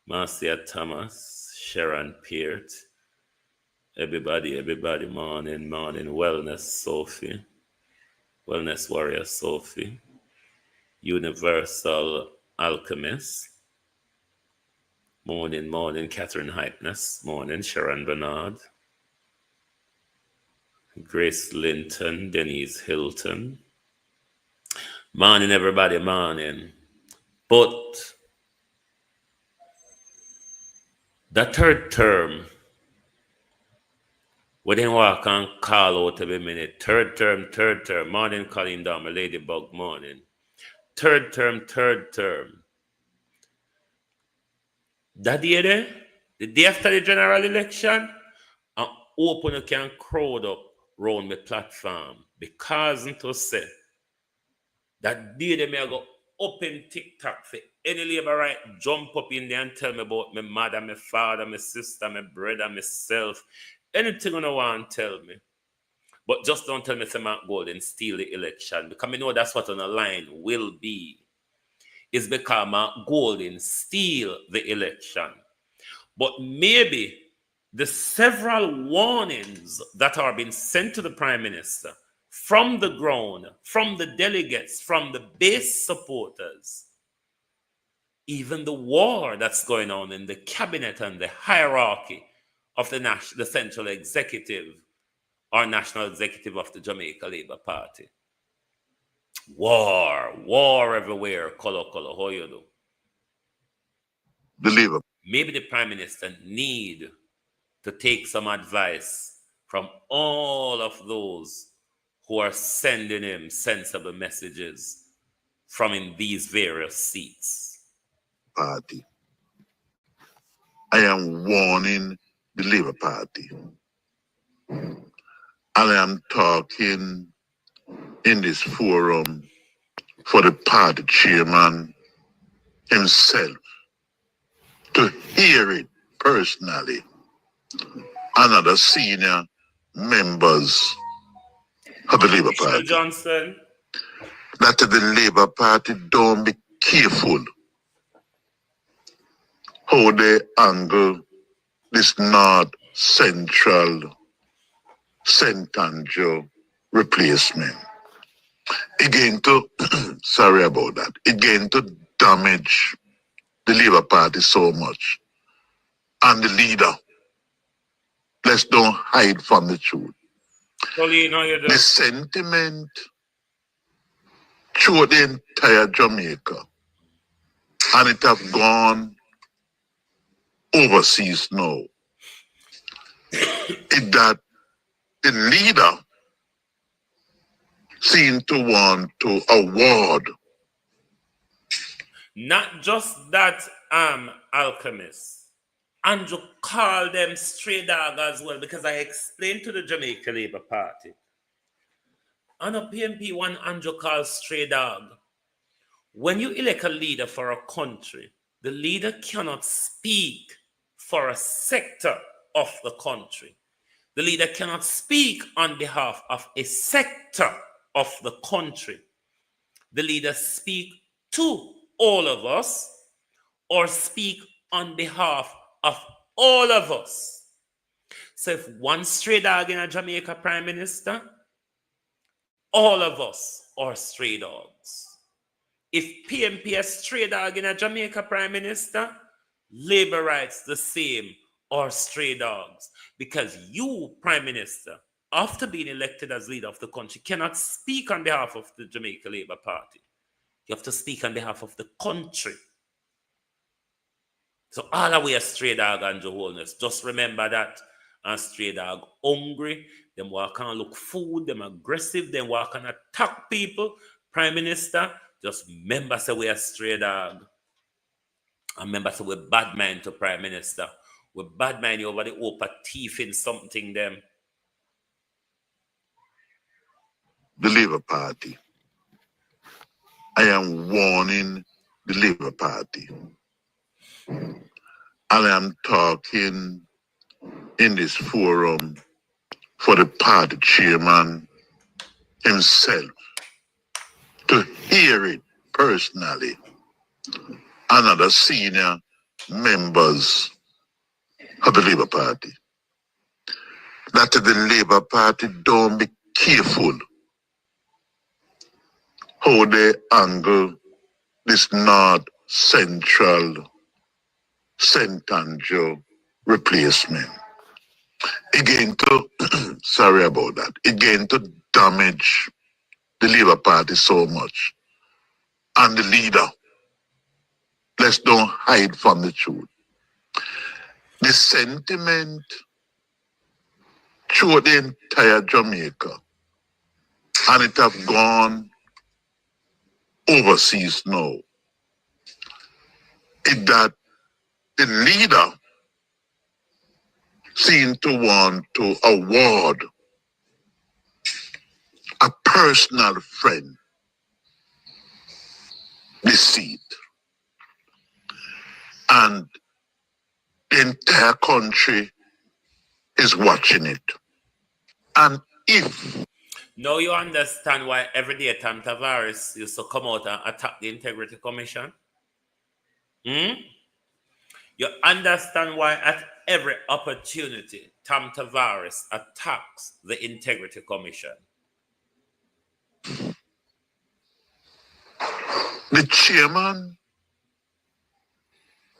Marcia Thomas, Sharon Peart, everybody, morning. Wellness Sophie, Wellness Warrior Sophie, Universal Alchemist, morning, Catherine Hypeness, morning, Sharon Bernard, Grace Linton, Denise Hilton. Morning, everybody, morning. But the third term, we didn't walk and call out every minute. Third term. Morning, Colleen Dahmer, Ladybug, morning. Third term. That day there, the day after the general election, I open you can crowd up round my platform because to say that day they may go open TikTok for any labor right jump up in there and tell me about my mother, my father, my sister, my brother, myself, anything you want to tell me. But just don't tell me say Mark Golden steal the election because I know that's what on the line will be. It's because Mark Golden steal the election. But maybe the several warnings that are being sent to the Prime Minister from the ground, from the delegates, from the base supporters, even the war that's going on in the cabinet and the hierarchy of the central executive or national executive of the Jamaica Labour Party. War everywhere, color, how you do? Believer. Maybe the Prime Minister need to take some advice from all of those who are sending him sensible messages from in these various seats. Party. I am warning the Labour Party. And I am talking in this forum for the party chairman himself to hear it personally and other senior members of the Labour Mr. Party. Johnson. That the Labour Party don't be careful how they angle this North Central St. Andrew replacement. It's going to, sorry about that, it's going to damage the Labour Party so much. And the leader, let's don't hide from the truth. The sentiment through the entire Jamaica, and it have gone overseas now, is that the leader seems to want to award. Not just that, Alchemist. Andrew called them stray dog as well, because I explained to the Jamaica Labour Party. On a PMP one, Andrew called stray dog. When you elect a leader for a country, the leader cannot speak for a sector of the country. The leader cannot speak on behalf of a sector of the country. The leader speak to all of us or speak on behalf of all of us. So if one stray dog in a Jamaica Prime Minister, all of us are stray dogs. If PMP a stray dog in a Jamaica Prime Minister, Labour rights the same or stray dogs. Because you, Prime Minister, after being elected as leader of the country, cannot speak on behalf of the Jamaica Labour Party. You have to speak on behalf of the country. So all the way a stray dog and your wholeness. Just remember that. And stray dog hungry, them walk and look food, them aggressive, them walk and attack people. Prime Minister, just remember say we a stray dog. And remember say we bad mind to Prime Minister. We bad mind you over the open teeth in something them. The Labour Party. I am warning the Labour Party. And I am talking in this forum for the party chairman himself to hear it personally and other senior members of the Labour Party. That the Labour Party don't be careful how they angle this North Central St. Andrew replacement. Again to, sorry about that, again to damage the Labour Party so much. And the leader, let's don't hide from the truth. The sentiment through the entire Jamaica, and it have gone overseas now, is that the leader seems to want to award a personal friend the seat. And the entire country is watching it. And if... Now you understand why every day Tom Tavares used to come out and attack the Integrity Commission? You understand why at every opportunity Tom Tavares attacks the Integrity Commission? The chairman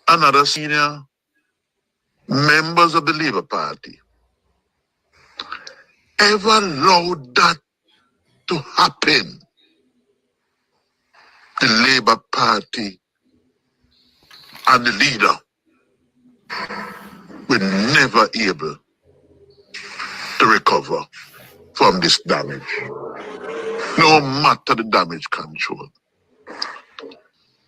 and other senior members of the Labour Party ever allowed that to happen, the Labour Party and the leader were never able to recover from this damage, no matter the damage control.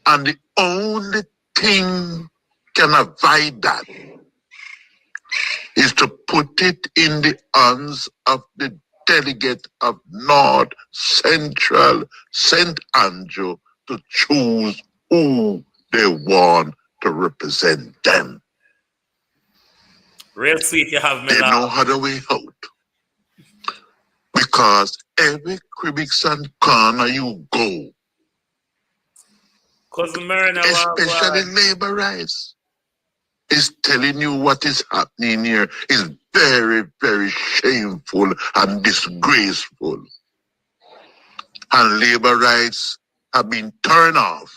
And the only thing can avoid that is to put it in the hands of the delegate of North Central St. Andrew to choose who they want to represent them. Real sweet, you have me They laugh. know how to way out. Because every cribs and corner you go, especially labor rights, is telling you what is happening here is very, very shameful and disgraceful. And labor rights have been turned off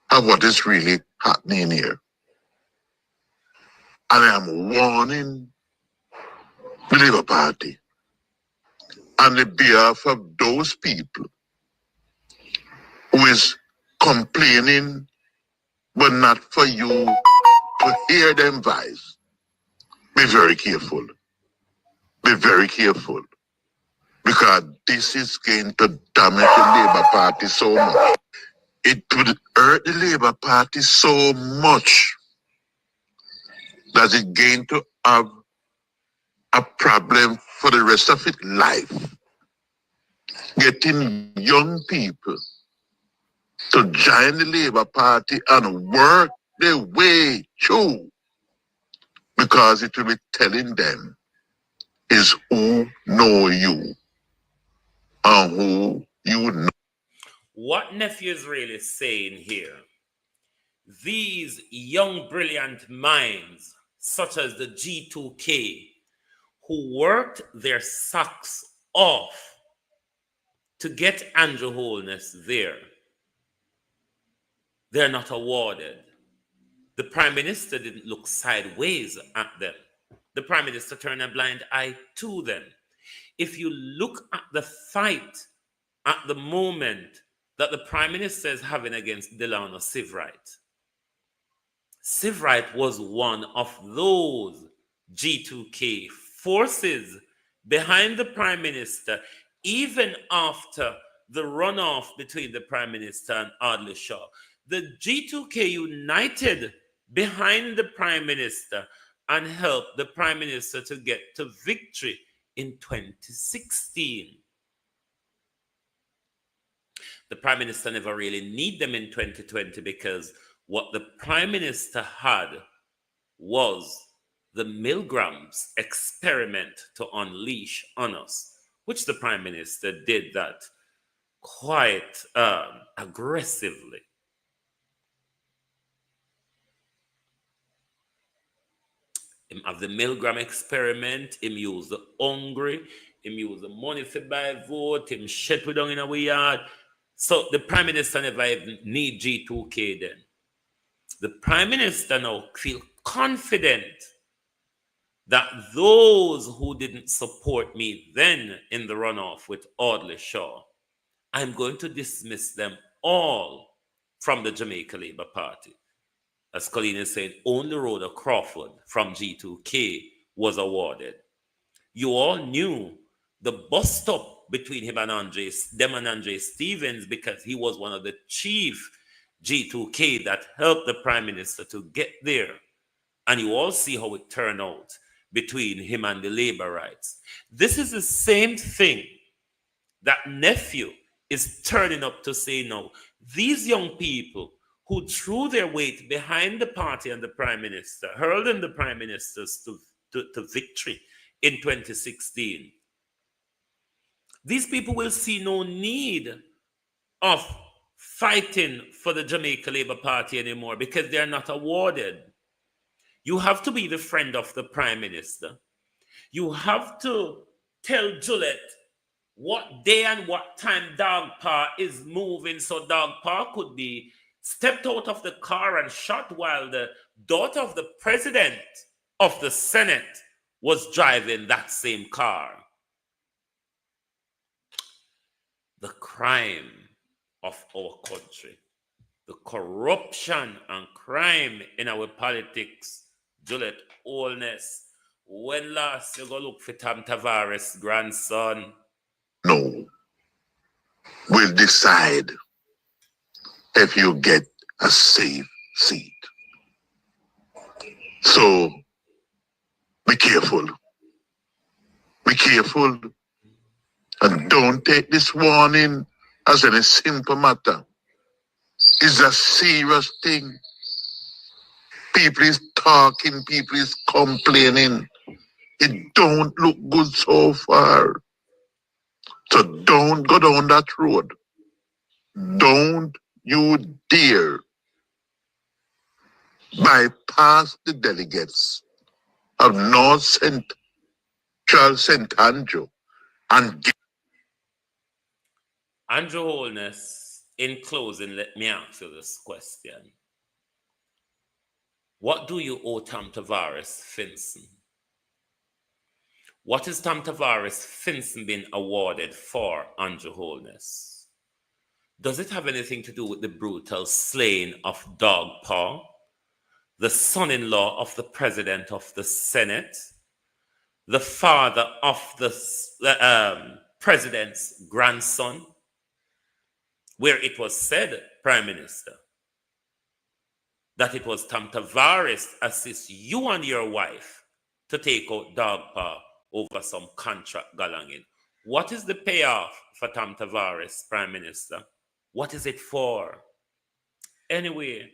of what is really happening here. And I am warning the Labour Party on the behalf of those people who is complaining but not for you to hear them voice. Be very careful. Be very careful. Because this is going to damage the Labour Party so much. It would hurt the Labour Party so much that it's going to have a problem for the rest of its life. Getting young people to join the Labour Party and work their way through, because it will be telling them is who know you and who you know. What nephew is really saying here, these young brilliant minds such as the G2K who worked their socks off to get Andrew Holness there, they're not awarded. The Prime Minister didn't look sideways at them. The Prime Minister turned a blind eye to them. If you look at the fight at the moment that the Prime Minister is having against Delano Sivrite, Sivrite was one of those G2K forces behind the Prime Minister, even after the runoff between the Prime Minister and Audley Shaw. The G2K united behind the Prime Minister and helped the Prime Minister to get to victory in 2016. The Prime Minister never really needed them in 2020 because what the Prime Minister had was the Milgrams experiment to unleash on us, which the Prime Minister did that quite aggressively. Him have the Milgram experiment, him use the hungry, him use the money for buy vote, him shit we down in our yard. So the Prime Minister never even need G2K then. The Prime Minister now feel confident that those who didn't support me then in the runoff with Audley Shaw, I'm going to dismiss them all from the Jamaica Labour Party. As Colleen is saying, only Rhoda Crawford from G2K was awarded. You all knew the bust up between him and Andre Stevens because he was one of the chief G2K that helped the Prime Minister to get there. And you all see how it turned out between him and the labor rights. This is the same thing that nephew is turning up to say now. These young people who threw their weight behind the party and the Prime Minister, hurling the Prime Ministers to victory in 2016. These people will see no need of fighting for the Jamaica Labour Party anymore because they're not awarded. You have to be the friend of the Prime Minister. You have to tell Juliet what day and what time Dog Park is moving so Dog Park could be stepped out of the car and shot while the daughter of the President of the Senate was driving that same car. The crime of our country, the corruption and crime in our politics, Juliet Holness. When last you go look for Tam Tavares' grandson? No. We'll decide if you get a safe seat. So Be careful. Be careful. And don't take this warning as any simple matter. It's a serious thing. People is talking, people is complaining. It don't look good so far. So don't go down that road. Don't you dare bypass the delegates of North Central St. Andrew and get Andrew Holness, in closing, let me ask you this question. What do you owe Tom Tavares Finson? What is Tom Tavares Finson being awarded for, Andrew Holness? Does it have anything to do with the brutal slaying of Dog Paw, the son-in-law of the president of the Senate, the father of the president's grandson, where it was said, Prime Minister, that it was Tom Tavares assist you and your wife to take out Dog Paw over some contract galanging? What is the payoff for Tom Tavares, Prime Minister? What is it for? Anyway,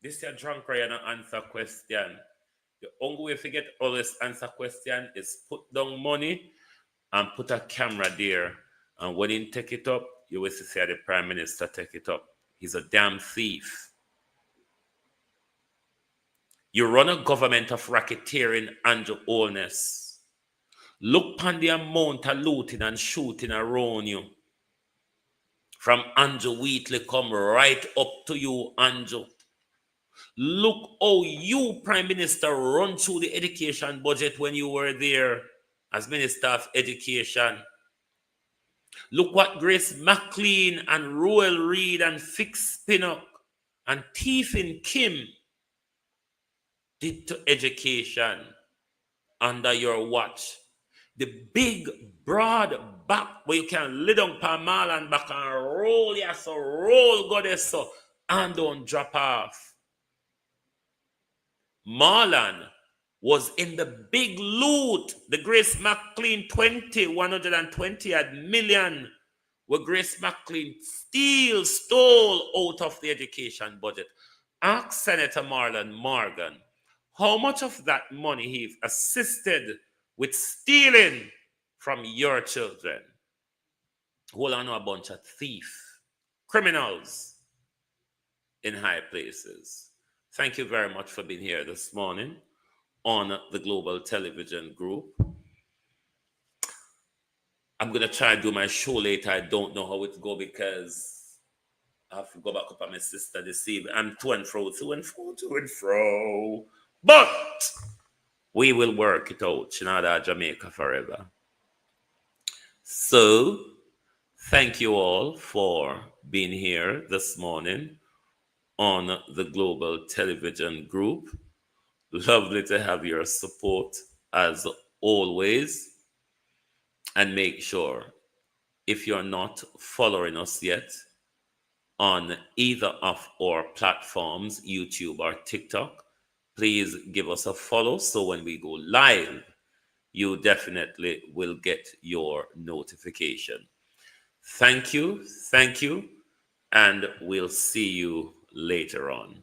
this is a drunk cry and answer question. The only way to get all this answer question is put down money and put a camera there. And when he take it up, you will see the Prime Minister take it up. He's a damn thief. You run a government of racketeering and Holness. Look upon the amount of looting and shooting around you. From Andrew Wheatley come right up to you, Andrew. Look how you, Prime Minister, run through the education budget when you were there as Minister of Education. Look what Grace McLean and Roel Reid and Fix Pinnock and Tiefin Kim did to education under your watch. The big, broad back where you can lay down Pamal and back and roll, yes, so roll, go there, so, and don't drop off. Marlon was in the big loot, the Grace McLean 120 million, where Grace McLean stole out of the education budget. Ask Senator Marlon Morgan how much of that money he assisted with stealing from your children. Hold on, a bunch of thieves, criminals in high places. Thank you very much for being here this morning on the Global Television Group. I'm going to try and do my show later. I don't know how it go because I have to go back up on my sister this evening. I'm to and fro. But we will work it out. Shinada, Jamaica forever. So, thank you all for being here this morning on the Global Television Group. Lovely to have your support as always. And make sure, if you're not following us yet on either of our platforms, YouTube or TikTok, please give us a follow so when we go live, you definitely will get your notification. Thank you, and we'll see you later on.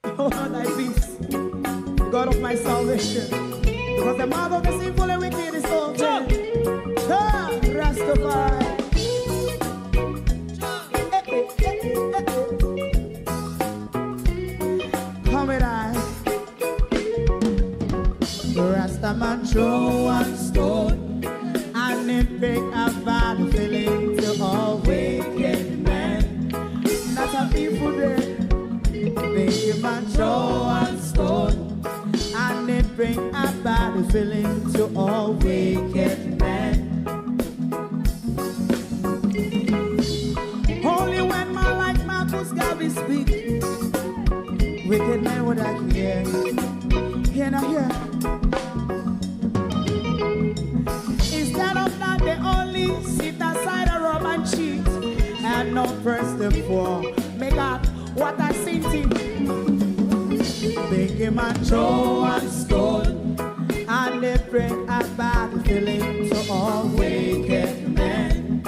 Oh, thy peace, God of my salvation, because the mouth of the sinful and wicked is open. Rastafari. Come with I. Rastaman throw one stone, and it bring a bad feeling to all wicked men. Not a people there. Make a man throw one stone, and it bring a bad feeling to all wicked men. Only when man like Marcus Garvey speak, wicked men would I hear. Hear now hear. Instead of that, they only sit aside a rub and cheat, and not press the floor. Make up what I seen to. Big man throw one stone, and they bring a bad feeling to all wicked men.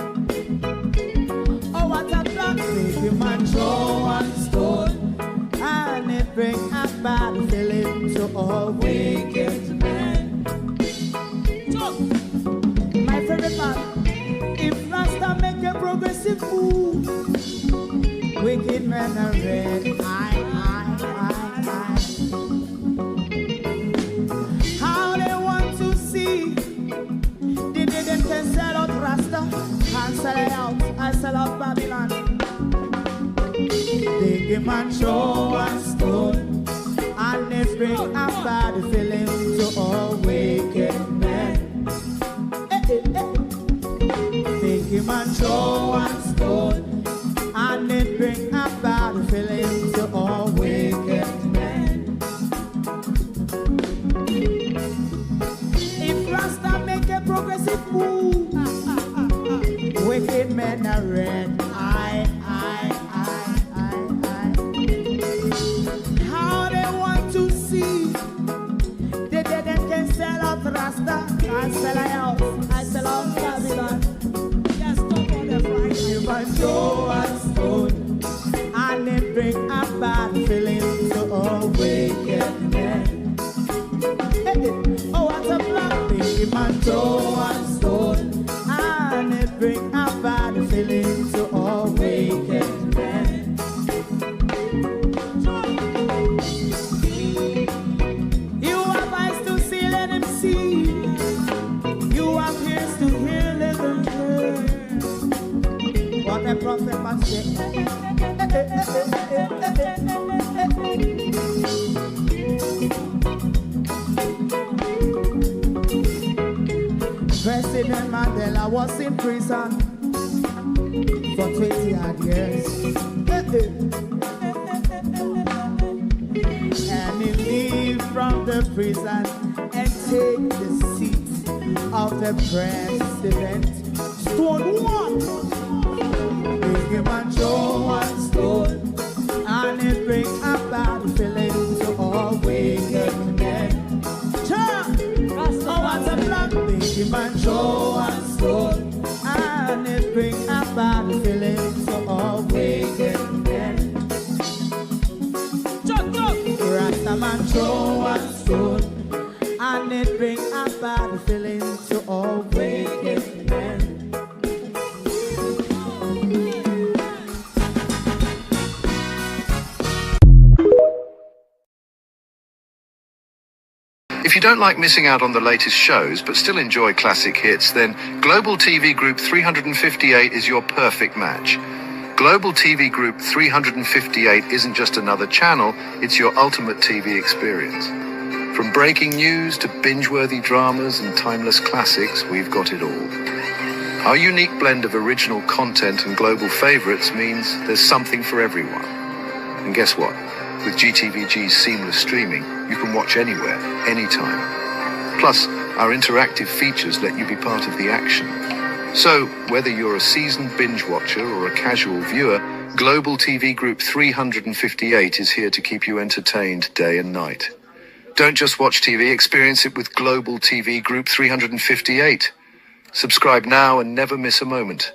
Oh, what a block! Big man throw one stone, and they bring a bad feeling to all wicked men. So, my favorite part, if Rasta make a progressive move, wicked men are red. How they want to see the day them can sell out Rasta and sell it out. I sell out Babylon. Big man throw one stone, and they bring a bad feeling to all wicked men. Big man throw one stone, and they bring a bad feeling to all wicked men. If Rasta make a progressive move, wicked men are red. How they want to see the dead can sell out Rasta and sell out. I sell out Babylon. Yes, stop on the Friday. You might throw a stone, and they bring a bad feeling to all wicked men. Oh, what a black thing, man, throw a stone, and they bring a bad feeling to all wicked men. You have eyes to see, let him see. You have ears to hear, let them hear. What a prophet must say. President Mandela was in prison for 20 odd years. And he leave from the prison and take the seat of the president. Stone one, big man throw one stone, and it bring a bad feeling to all wicked men. Oh, what a black big man throw one stone, and it bring a bad feeling to all wicked men. Rasta man throw one stone, and it bring a bad feeling to all wicked men. If you don't like missing out on the latest shows but still enjoy classic hits, then Global TV Group 358 is your perfect match. Global TV Group 358 isn't just another channel, it's your ultimate TV experience. From breaking news to binge-worthy dramas and timeless classics, we've got it all. Our unique blend of original content and global favorites means there's something for everyone. And guess what? With GTVG's seamless streaming, you can watch anywhere, anytime. Plus, our interactive features let you be part of the action. So, whether you're a seasoned binge watcher or a casual viewer, Global TV Group 358 is here to keep you entertained day and night. Don't just watch TV, experience it with Global TV Group 358. Subscribe now and never miss a moment.